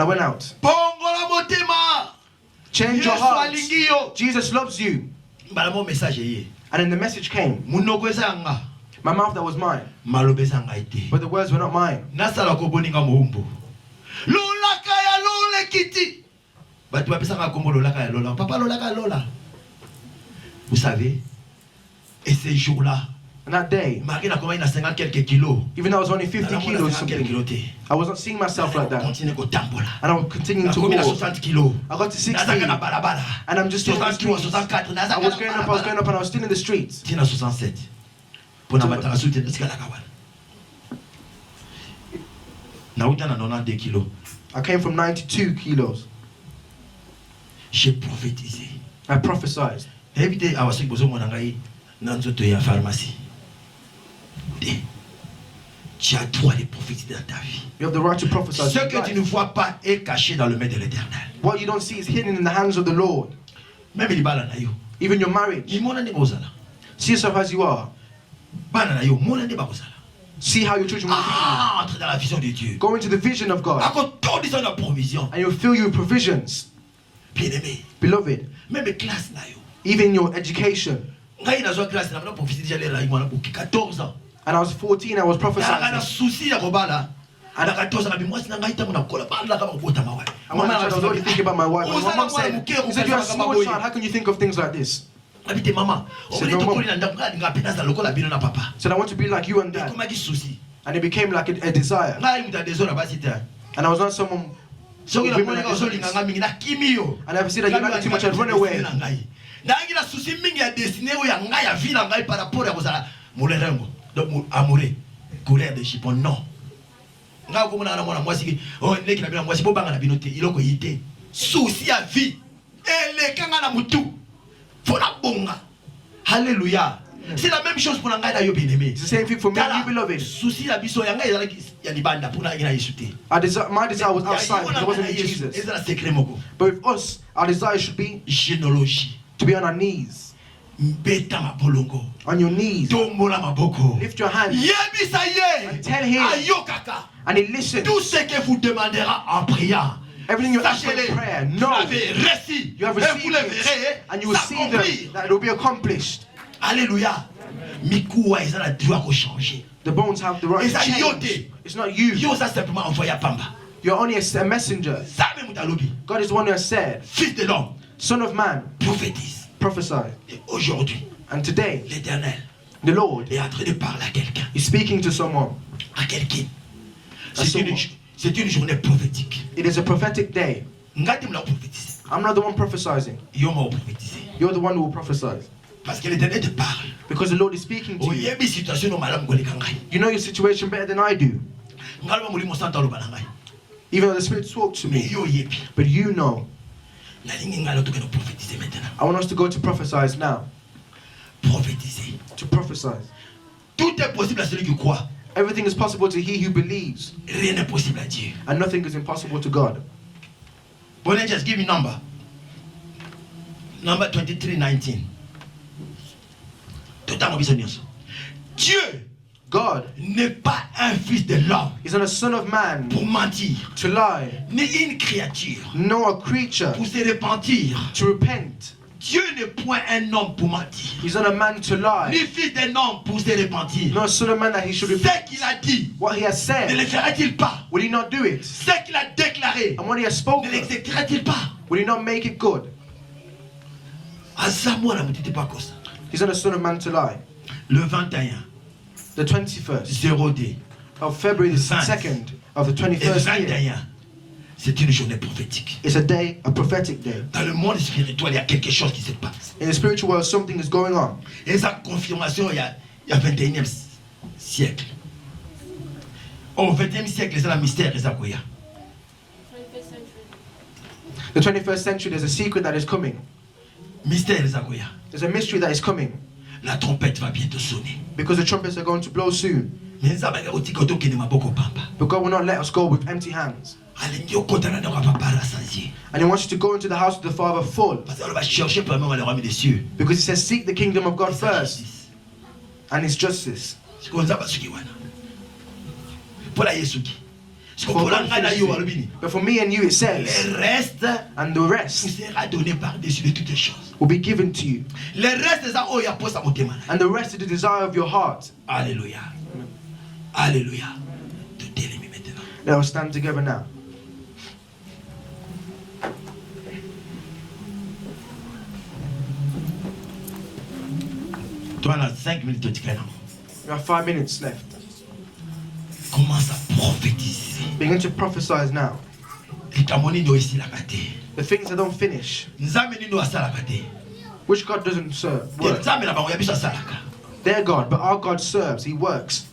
I went out. Change your heart. Jesus loves you. And then the message came. My mouth that was mine, but the words were not mine. Vous savez, et ces jours-là, And that day, Marie n'a combien 50 quelques kilos. even though I was only 50 kilos, I wasn't seeing myself like that. And I was continuing to walk. I got to 60, and I'm just in the streets. I was going up, and I was still in the streets. I came from 92 kilos. J'ai prophétisé. I prophesied. Évitez à wasik bozo monangai nanzoto ya pharmacie. Tu as droit de prophétiser dans ta vie. You have the right to prophesy. Ce que tu ne vois pas est caché dans le main de l'Éternel. What you don't see is hidden in the hands of the Lord. Même les bala na yo. Even your marriage. See yourself as you are. Bana na yo, mona ne bakosala. See how your children will be. Entre dans la vision de Dieu. Go into the vision of God. And you'll fill you with provisions. Bien-aimé. Beloved. Même classe na yo. Even your education. Ngai na zo classe na mna prophétie déjà là mwana pour 14 ans. And I was 14, I was prophesying. Na souci ya kobala. Ana 14 ans moi sina ngai tamu na kola bala kama kubota mawa. I was already thinking about my wife. My mom said, you're a small child, how can you think of things like this? Habite mama. Said, I want to be like you and dad. And it became like a desire. And I was not someone. And I said that you like too much, I'd run away. Hallelujah. C'est la même chose pour la ngaïda yo bien-aimé. It's the same thing for me and you, beloved. Souci la biso ya ngaïda ya libanda pour na ina yisute. My desire was outside because it wasn't in Jesus. C'est la secret moko. But with us, our desire should be généalogie. To be on our knees. Mbeta mabolongo. On your knees. Tombola maboko. Lift your hands. Yebisa ye. And tell him. Ayokaka. And he listens. Tout ce que vous demandera en priant. Everything you ask in prayer, no. You have received it, and you will see that it will be accomplished. Alléluia. Mikua is not a droit ko changer. The bones have the right to change. It's not you. Yo ça simplement envoyé à Pamba. You're only a messenger. God is the one who has said, Fils de l'homme, Son of man, prophétise. Prophesy. Et aujourd'hui, and today, l'Éternel, the Lord, est en train de parler à quelqu'un. He's speaking to someone. À quelqu'un. C'est une journée prophétique. It is a prophetic day. I'm not the one prophesying. You're the one who will prophesy. Parce que l'Éternel te parle. Because the Lord is speaking to you. You know your situation better than I do. Even though the Spirit spoke to me. But you know. I want us to go to prophesy now. To prophesy. Tout est possible à celui qui croit. Everything is possible to he who believes. Rien n'est possible à Dieu. And nothing is impossible to God. But let's just give me number. Number 23:19. Dieu, God, n'est pas un fils de l'homme. He's not a son of man. Pour mentir. To lie. Ni une créature. No, a creature. Pour se repentir. To repent. Dieu n'est point un homme pour mentir. He's not a man to lie. Ni fils d'un homme pour se repentir. No, son of man that he should repent. Ce qu'il a dit. What he has said. Ne le ferait-il pas? Will he not do it? Ce qu'il a déclaré. And what he has spoken. Ne l'exécuterait-il pas? Will he not make it good? He's not a son of man to lie. Le 21. The 21st. 0D. Of February the 2nd of the 21st year. C'est une journée prophétique. It's a day, a prophetic day. Dans le monde spirituel, il y a quelque chose qui se passe. In the spiritual world, something is going on. Et sa confirmation, il y a 21e siècle. Au 20e siècle, c'est un mystère. The 21st century, there's a secret that is coming. Mystère. There's a mystery that is coming. La trompette va bientôt sonner. Because the trumpets are going to blow soon. But God will not let us go with empty hands. And He wants you to go into the house of the Father full. Because He says, seek the kingdom of God first. And His justice. But for me and you it says, and the rest will be given to you. And the rest is the desire of your heart. Alléluia. Alléluia. Let us stand together now. Toi, on a 5 minutes de You have 5 minutes left. Commence à prophétiser. Begin to prophesy now. The things that don't finish, which God doesn't serve, work. Their God, but our God serves, He works.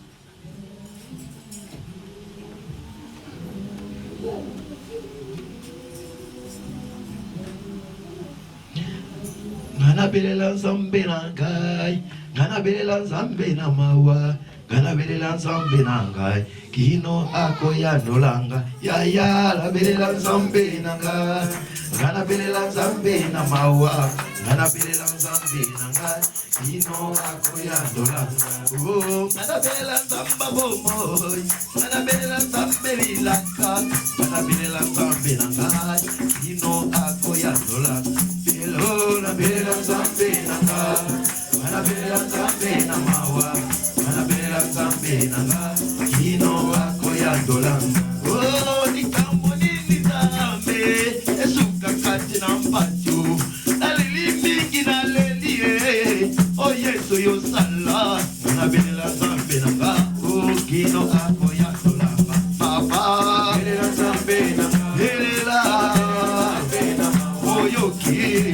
Ngana belela nzambe na ngai, ngana belela nzambe na mawa, ngana belela nzambe na ngai, kino akoya nolanga, ya ya la belela nzambe na ngai, ngana belela nzambe na mawa, ngana belela nzambe na ngai, kino akoya nolanga, oh ngana belela nzamba bomoy, ngana belela nzambe lilaka, ngana belela nzambe na ngai, kino akoya nolanga. Mana bela nzambe nanga, mana bela nzambe na mawa, mana bela nzambe nanga, kino wako ya dolanga. Oh, nikambo nini nzambe, esuka kati na mpacho, nalili mingi na lelie, oh Yesu yo sala, mana bela nzambe nanga, oh kino wako ya dolanga. Papa, bela nzambe nanga, bela, oh yo kiri.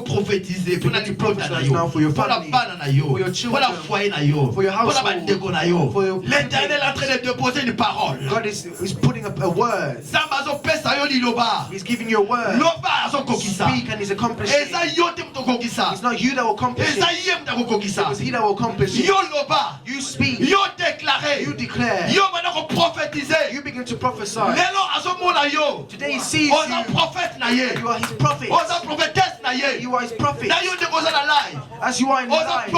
Prophétiser pour la for your family, for your children, for your household, l'Éternel est en train de déposer une parole. God is putting up a word. He's giving you a word. Speak and He's accomplishing. It's not you that will accomplish it. It's He that will accomplish it. You speak. You declare. You begin to prophesy. Today He sees you. You are His prophet. You are His prophet. As you are in life,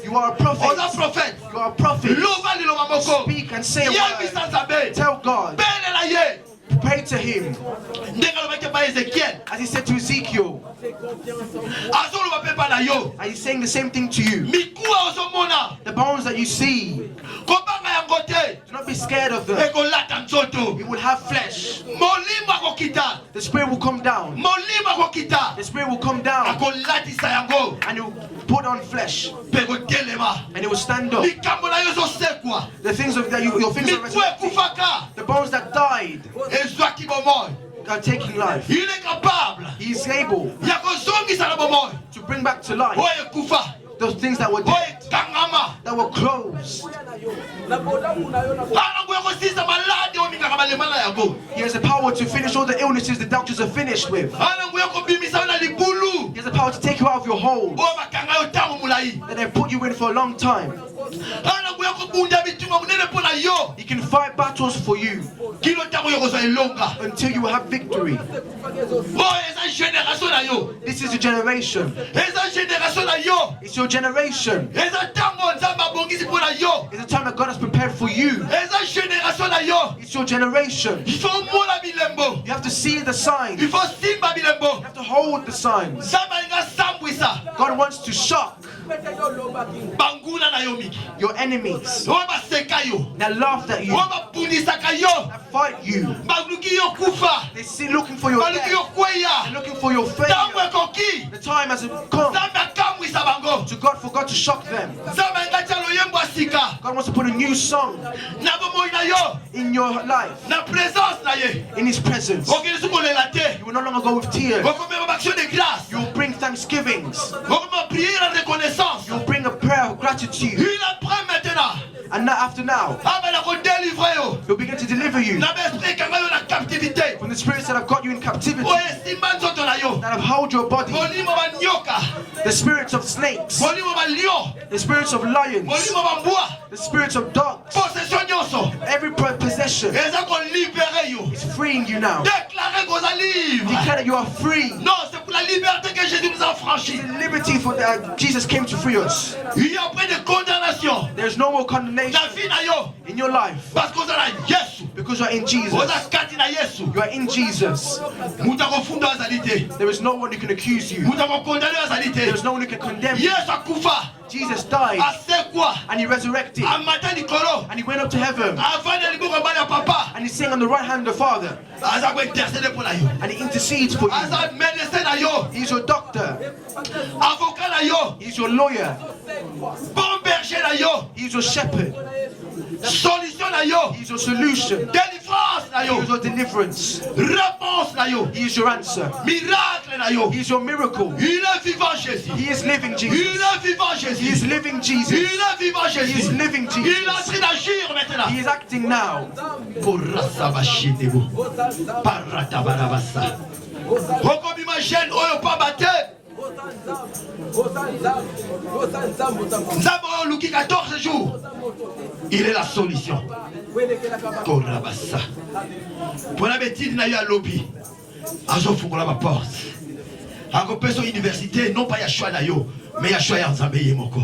you are a prophet. You are a prophet. Speak and say a word. Tell God. Pray to Him. As He said to Ezekiel. And He's saying the same thing to you. The bones that you see, do not be scared of them. It will have flesh. The Spirit will come down. The Spirit will come down. And He will put on flesh. And He will stand up. The things of that your things are resurrecting. The bones that died are taking life. He is able to bring back to life those things that were dead, that were closed. He has the power to finish all the illnesses the doctors are finished with. He has the power to take you out of your hole that they put you in for a long time. He can fight battles for you until you have victory. This is your generation. It's your generation. It's a time that God has prepared for you. It's your generation. You have to see the signs. You have to hold the signs. God wants to shock. Your enemies that laughed at you, that fight you, they're still looking for your death. They're looking for your failure. The time has come to God for God to shock them. God wants to put a new song in your life, in His presence. You will no longer go with tears. You will bring thanksgivings. You will bring a prayer of gratitude. And now, after now, He'll begin to deliver you from the spirits that have got you in captivity, that have held your body, the spirits of snakes, the spirits of lions, the spirits of dogs. Every possession is freeing you now. Declare that you are free. The liberty for that Jesus came to free us. There is no more condemnation in your life because you are in Jesus. You are in Jesus. There is no one who can accuse you. There is no one who can condemn you. Jesus died and He resurrected and He went up to heaven and He's sitting on the right hand of the Father and He intercedes for you. He's your doctor. He's your lawyer. He's your shepherd. He's your solution. He is your deliverance. He is your answer. He is your miracle. He is living Jesus. He is living Jesus. He is living Jesus. He is acting now. Il est la solution. Pour la bêtise, il y a un lobby. Azo fungola ma porte. Ako peso université, non pas Yashua na yo, mais Yashua ya Nzambe ye moko.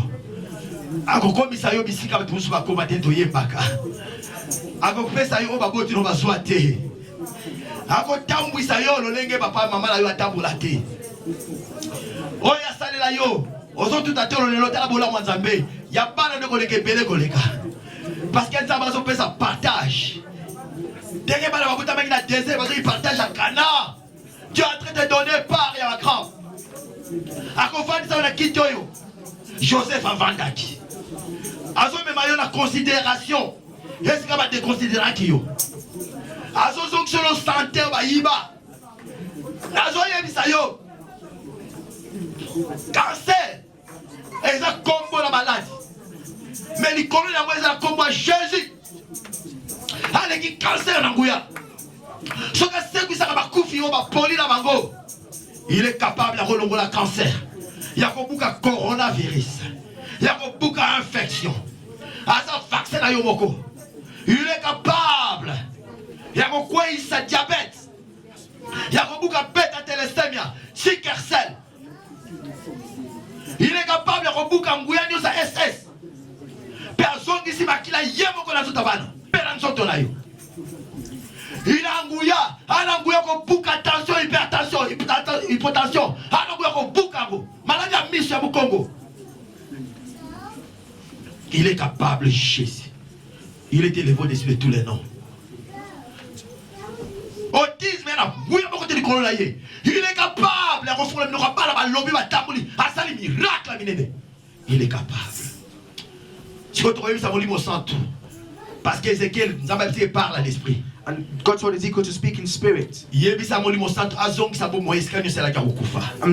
Ako komisa yo bisika batusu ba komate to yembaka. Ako pesa yo baboti no bazwa te. Ako tambwisa yo lolenge papa mama la yo atambula te. Oya salela yo. Ozo tout à l'heure le tala bola Nzambe. Ya bana de koleke bele koleka. Parce qu'il y a un partage. Dès que il partage à Cana. Dieu est en train de donner part à la grande. À Kofan, ça on a quitté. Joseph a vendaki. Azo me maillot la considération. Est-ce qu'il va te considérer qui yo? Azo zong selon santé ba yiba. Azo yebisa yo. Cancer. Et ça combo la maladie. Mais les colons la voix comme Jésus. Allez qui cancer na nguya. Ce que c'est que ça va couper on va poli la bango. Il est capable de relonger le cancer. Il y a beaucoup de coronavirus. Il y a beaucoup d'infections. À ça vaccin à yomoko. Il est capable. Il y a beaucoup de diabète. Il y a beaucoup de bêta téléstémia, sickle cell. Il est capable de beaucoup de nguya nous à SS. Personne ici va qu'il a yemoko na tutabana. Pelanzoto na yo. Il a nguya ko buka tension, hypertension, hypotension. Ana nguya ko buka go. Maladie a mis au Congo. Il est capable, Jésus. Il est élevé au-dessus de tous les noms. Autisme, il est capable. Il est capable. Parce qu'Ézéchiel parle à l'esprit. And God told Ezekiel to speak in spirit. And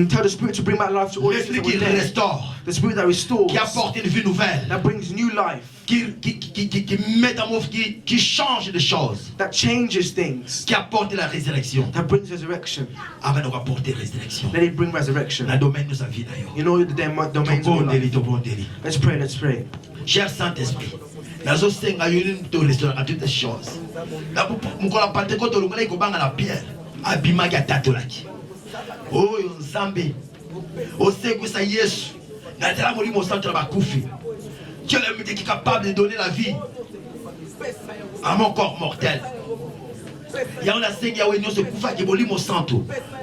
tell the spirit to bring back life to all things that were dead. The spirit that restores. That brings new life. Qui change les choses. That changes things. Qui apporte la résurrection. That brings resurrection. Amen. On va apporter résurrection. Let it bring resurrection. La domaine de sa vie d'ailleurs. You know the domains of your life. Let's pray. Let's pray. Cher Saint-Esprit. Nazo senga yuli to restaurer toutes les choses. La mukola Pentecôte lungala ikobanga na pierre. Abima ya tatolaki. Oh Nzambe. Osekusa Yesu. Na tela molimo centre bakufi. Dieu est capable de donner la vie à mon corps mortel. Il y a un seigneur où il se kufa qui molimo centre.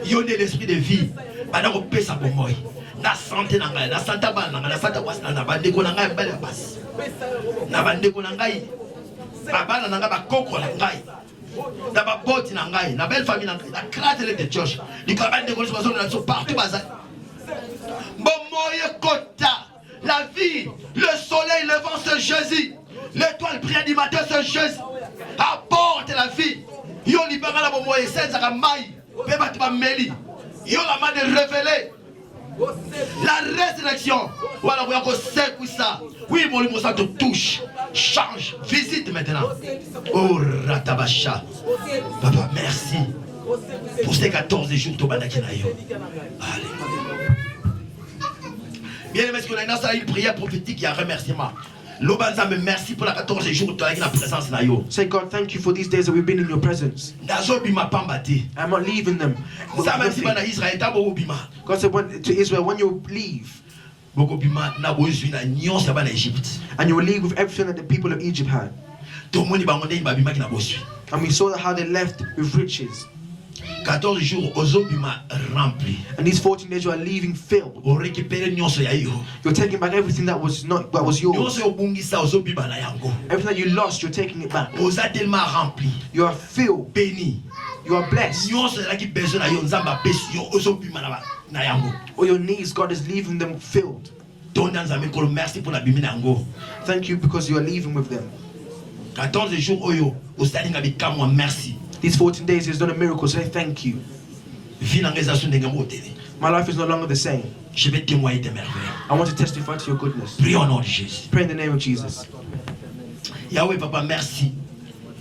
Il y a l'esprit de vie. Maintenant on pèse à bon moi. na santé na ngai, na santé bana, na santé kwasi na bande ko na ngai bale basi. Na bande ko na ngai. Bana na ngai ba koko na ngai. Na ba boti na ngai, na belle famille na ngai, na cratère de church. Ni ka bande ko so na so partout baza. Bomoye kota. La vie, le soleil levant c'est Jésus. L'étoile brillante du matin c'est Jésus. Apporte la vie. Yo libéra la bomoye senza kamai. Beba tu meli. Yo la main de révéler. La résurrection. Voilà, vous avez ça. Oui, mon Dieu, ça te touche. Change. Visite maintenant. Oh, Ratabasha. Papa, merci. Pour ces 14 jours, tu vas Alléluia. Bien aimé, est-ce qu'on a une prière prophétique, il y a un remerciement. Lobanza me merci pour la 14 jours de la présence na yo. Say God, thank you for these days that we've been in your presence. I'm not leaving them. God said to Israel, when you leave, and you will leave with everything that the people of Egypt had. And we saw how they left with riches. 14 jours ozobima rempli. And these 14 days you are leaving filled. You're taking back everything that was yours. Everything that you lost, you're taking it back. You are filled. You are blessed. All your needs, God is leaving them filled. Thank you because you are leaving with them. 14 jours oyo osalinga bikamwa merci. These 14 days He has done a miracle, so I thank you. My life is no longer the same. Je vais témoigner tes merveilles. I want to testify to your goodness. Prions au nom de Jésus. Pray in the name of Jesus. Yahweh Papa, merci.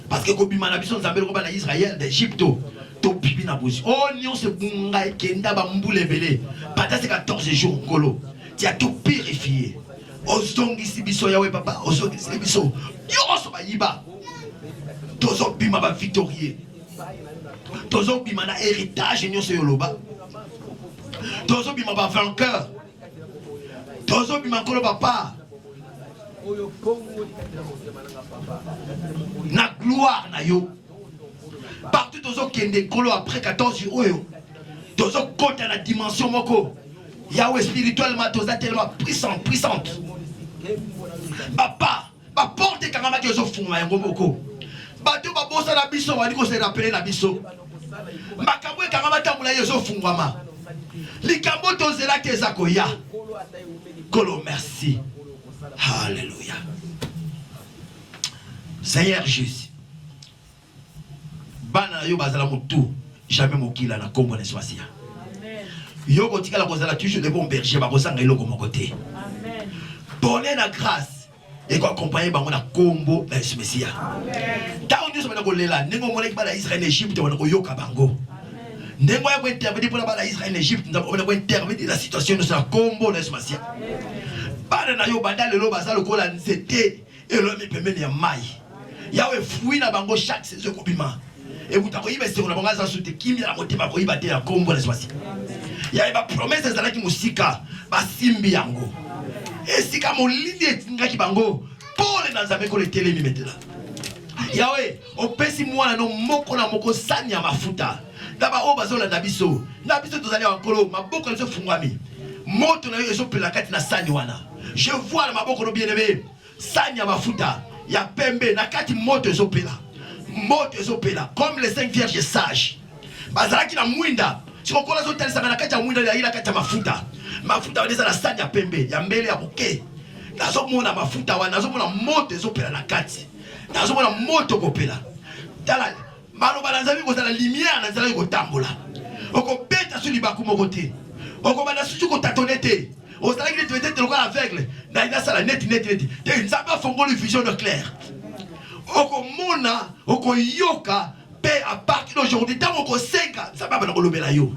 Parce que kobima na biso nzambe ko na Israël d'Égypte to bibi na bosi. Oh nion se bunga kenda ba mbule belé. Pendant ces 14 jours ngolo. Tu as tout purifié. Ozongisi biso Yahweh Papa, ozongisi biso. Yoso ba yiba. Tozo bima ba victorieux. Tozo bima na héritage nyonso yoloba. Tozo bima ba vainqueur. Tozo bima kolo papa. Na gloire na yo. Partout tozo kende kolo après 14 jours oyo. Tozo compte na dimension moko. Yahweh spirituellement toza tellement puissante. Papa, ba porte kangama ke zo fuma yango moko. Bato ba bosa na biso wali ko se rappeler na biso. Makambo e kangama tambula yezo fungwama. Likambo tozela ke zakoya. Kolo merci. Alléluia. Seigneur Jésus. Bana yo bazala mutu jamais mokila na kombo na swasia. Yo kotika la kozala toujours de bon berger ba kozanga eloko mokote. Amen. Bonne na grâce et quoi accompagner bango na kombo na Messia. Amen. Ta on dit so na kolela nengo mona ki bala Israël Égypte wana ko yoka bango. Nengo ya ko intervenir pour la bala Israël Égypte nzabo on ko intervenir la situation de sa kombo na Messia. Bana na yo banda lelo bazalo ko la nzete elo mi pembeni ya mai. Yawe fruit na bango chaque saison ko bima. Et vous t'avez dit que vous avez souhaité qui m'a motivé à combattre la combo de Soisi. Il y a une promesse de la qui musika, basimbi yango. Et si comme l'idée qui bango, pour les dans avec les télé maintenant. Yahweh, au pesi moi na no moko na moko sanya mafuta. D'abord au bazola nabiso. Nabiso tozali encore ma boko leso fungwami. Moto na yo ezo pela kati na sani wana. Je vois la maboko no bien-aimé. Sanya mafuta. Ya pembe na kati moto ezo pela. Moto ezopela comme les 5 vierges sages. Bazalaki na mwinda. Sikokola zo tel sanga na kati ya mwinda ya ila kati ya mafuta. Mafuta wana na sanya pembe ya mbele ya buke. Nazo mona mafuta wana nazo mona moto ezopela na kati. Nazo mona moto kopela. Tala maloba na nzambi kozala lumière na nzala ko tambola. Oko beta sur libaku mokote. Oko bana susu ko tatonete. Ozala ki te te lokola aveugle. Na ina sala net. Te nzamba fongolo vision de clair. Oko mona, oko yoka, pe à partir d'aujourd'hui, tant oko senga, ça va pas dans le belayo.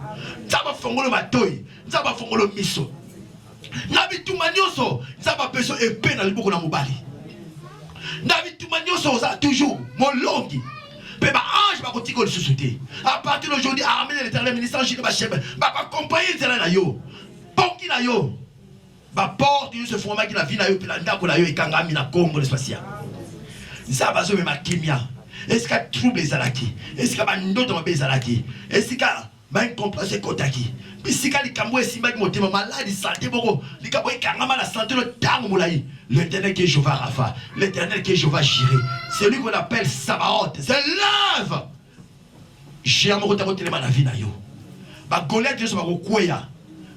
Ça va fongolo matoi, ça va fongolo miso. Nabi tumanyoso, ça va peso épée dans le boko na mobali. Nabi tumanyoso, ça toujours, mon longi. Pe ba ange ba kotiko le sous-souté. À partir d'aujourd'hui, armée de l'éternel ministre, je ba chebe, ba accompagner zela na yo. Pongi na yo. Ba porte yo se format qui la vie na yo, pe la ndako na yo e kangami na Congo l'espacia. Zabazo me makimia. Est-ce qu'il y a trouble ezalaki? Est-ce qu'il y a ndoto mabe ezalaki? Est-ce qu'il y a Même complacer Kotaki. Bisika likambo esimba motema maladi santé boko. Likambo ekangama la santé le tango moulaï. L'Éternel qui est Jéhovah Rapha. L'Éternel qui est Jéhovah Jireh. C'est lui qu'on appelle Sabaoth. C'est l'œuvre. J'ai un mot de téléma la vie na yo. Ba Goliath yo sama ko kweya.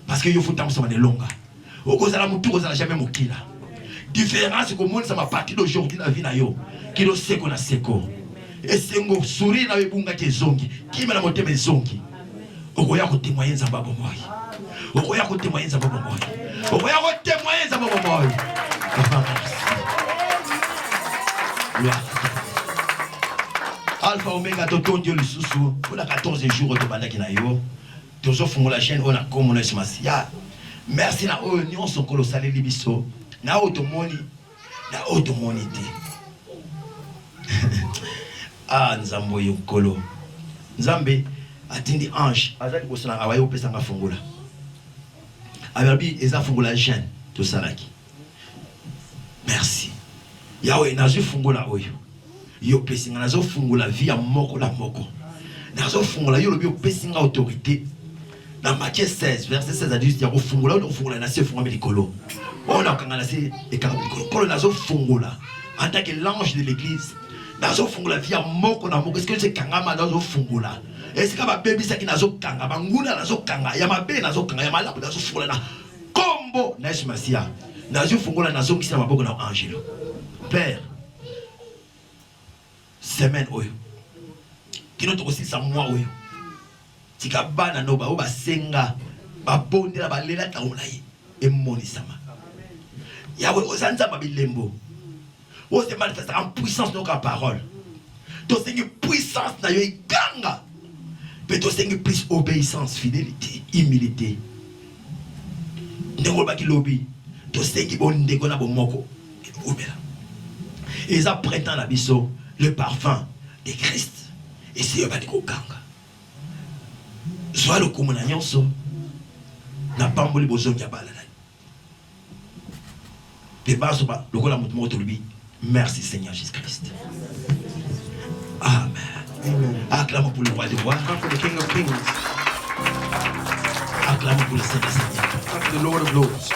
Parce que yo futam sama de longa. Okozala mutu kozala jamais mokila. Différence que monde ça m'a parti d'aujourd'hui la vie na yo. Kilo seko na seko. Et sengo sourire na bebunga ke zongi. Ki mena motema zongi. Okoya ko témoigner nzamba bomoi. Okoya ko témoigner nzamba bomoi. Okoya ko témoigner nzamba bomoi. Alpha Omega Toto Dieu le sousou. Pour la 14 jours de bandaki na yo. Tozo fungo la chaîne on a comme on est masia. Merci na union son colossal libiso. Na automoni. Na automoni te. Ah nzambo yo kolo. Nzambe atindi ange azali bosana awaye opesa nga fungula. Ababi eza fungula chaîne to salaki. Merci. Yahweh nazo fungula oyo. Yo pesinga nazo fungula via moko la moko. Nazo fungula yo lobi pesinga autorité. Dans Matthieu 16 verset 16 à 18 yako fungula on fungula na se fungula likolo. On a kanga na se ekanga likolo. Kolo nazo fungula en tant que l'ange de l'église. Nazo fungula via moko na moko. Est-ce que c'est kangama nazo fungula? Est-ce que ba baby ça qui nazo kanga banguna nazo kanga ya mabe nazo kanga ya malabu nazo fungula na combo na Yesu Masia. Nazo fungula nazo kisa maboko na angelo. Père semaine oyo kino to aussi sa moi oyo tika bana no ba oba senga ba bondela ba lela ta ulai e moni sama yawe ozanza ba bilembo o se manifeste en puissance de notre parole to sengi puissance na yo iganga mais to sengi plus obéissance fidélité humilité ndengol ba ki lobi to sengi bonde kona bomoko obela et ça prétend la biso le parfum de Christ. Et c'est eux qui ont ganga. Soit le commandant nyonso n'a pas mboli besoin de bala. Les bases pas le gola mutu moto lui. Merci Seigneur Jésus-Christ. Amen. Amen. Acclame pour le roi des rois. Come for the King of Kings. Acclame pour le Seigneur. Come for the Lord of Lords.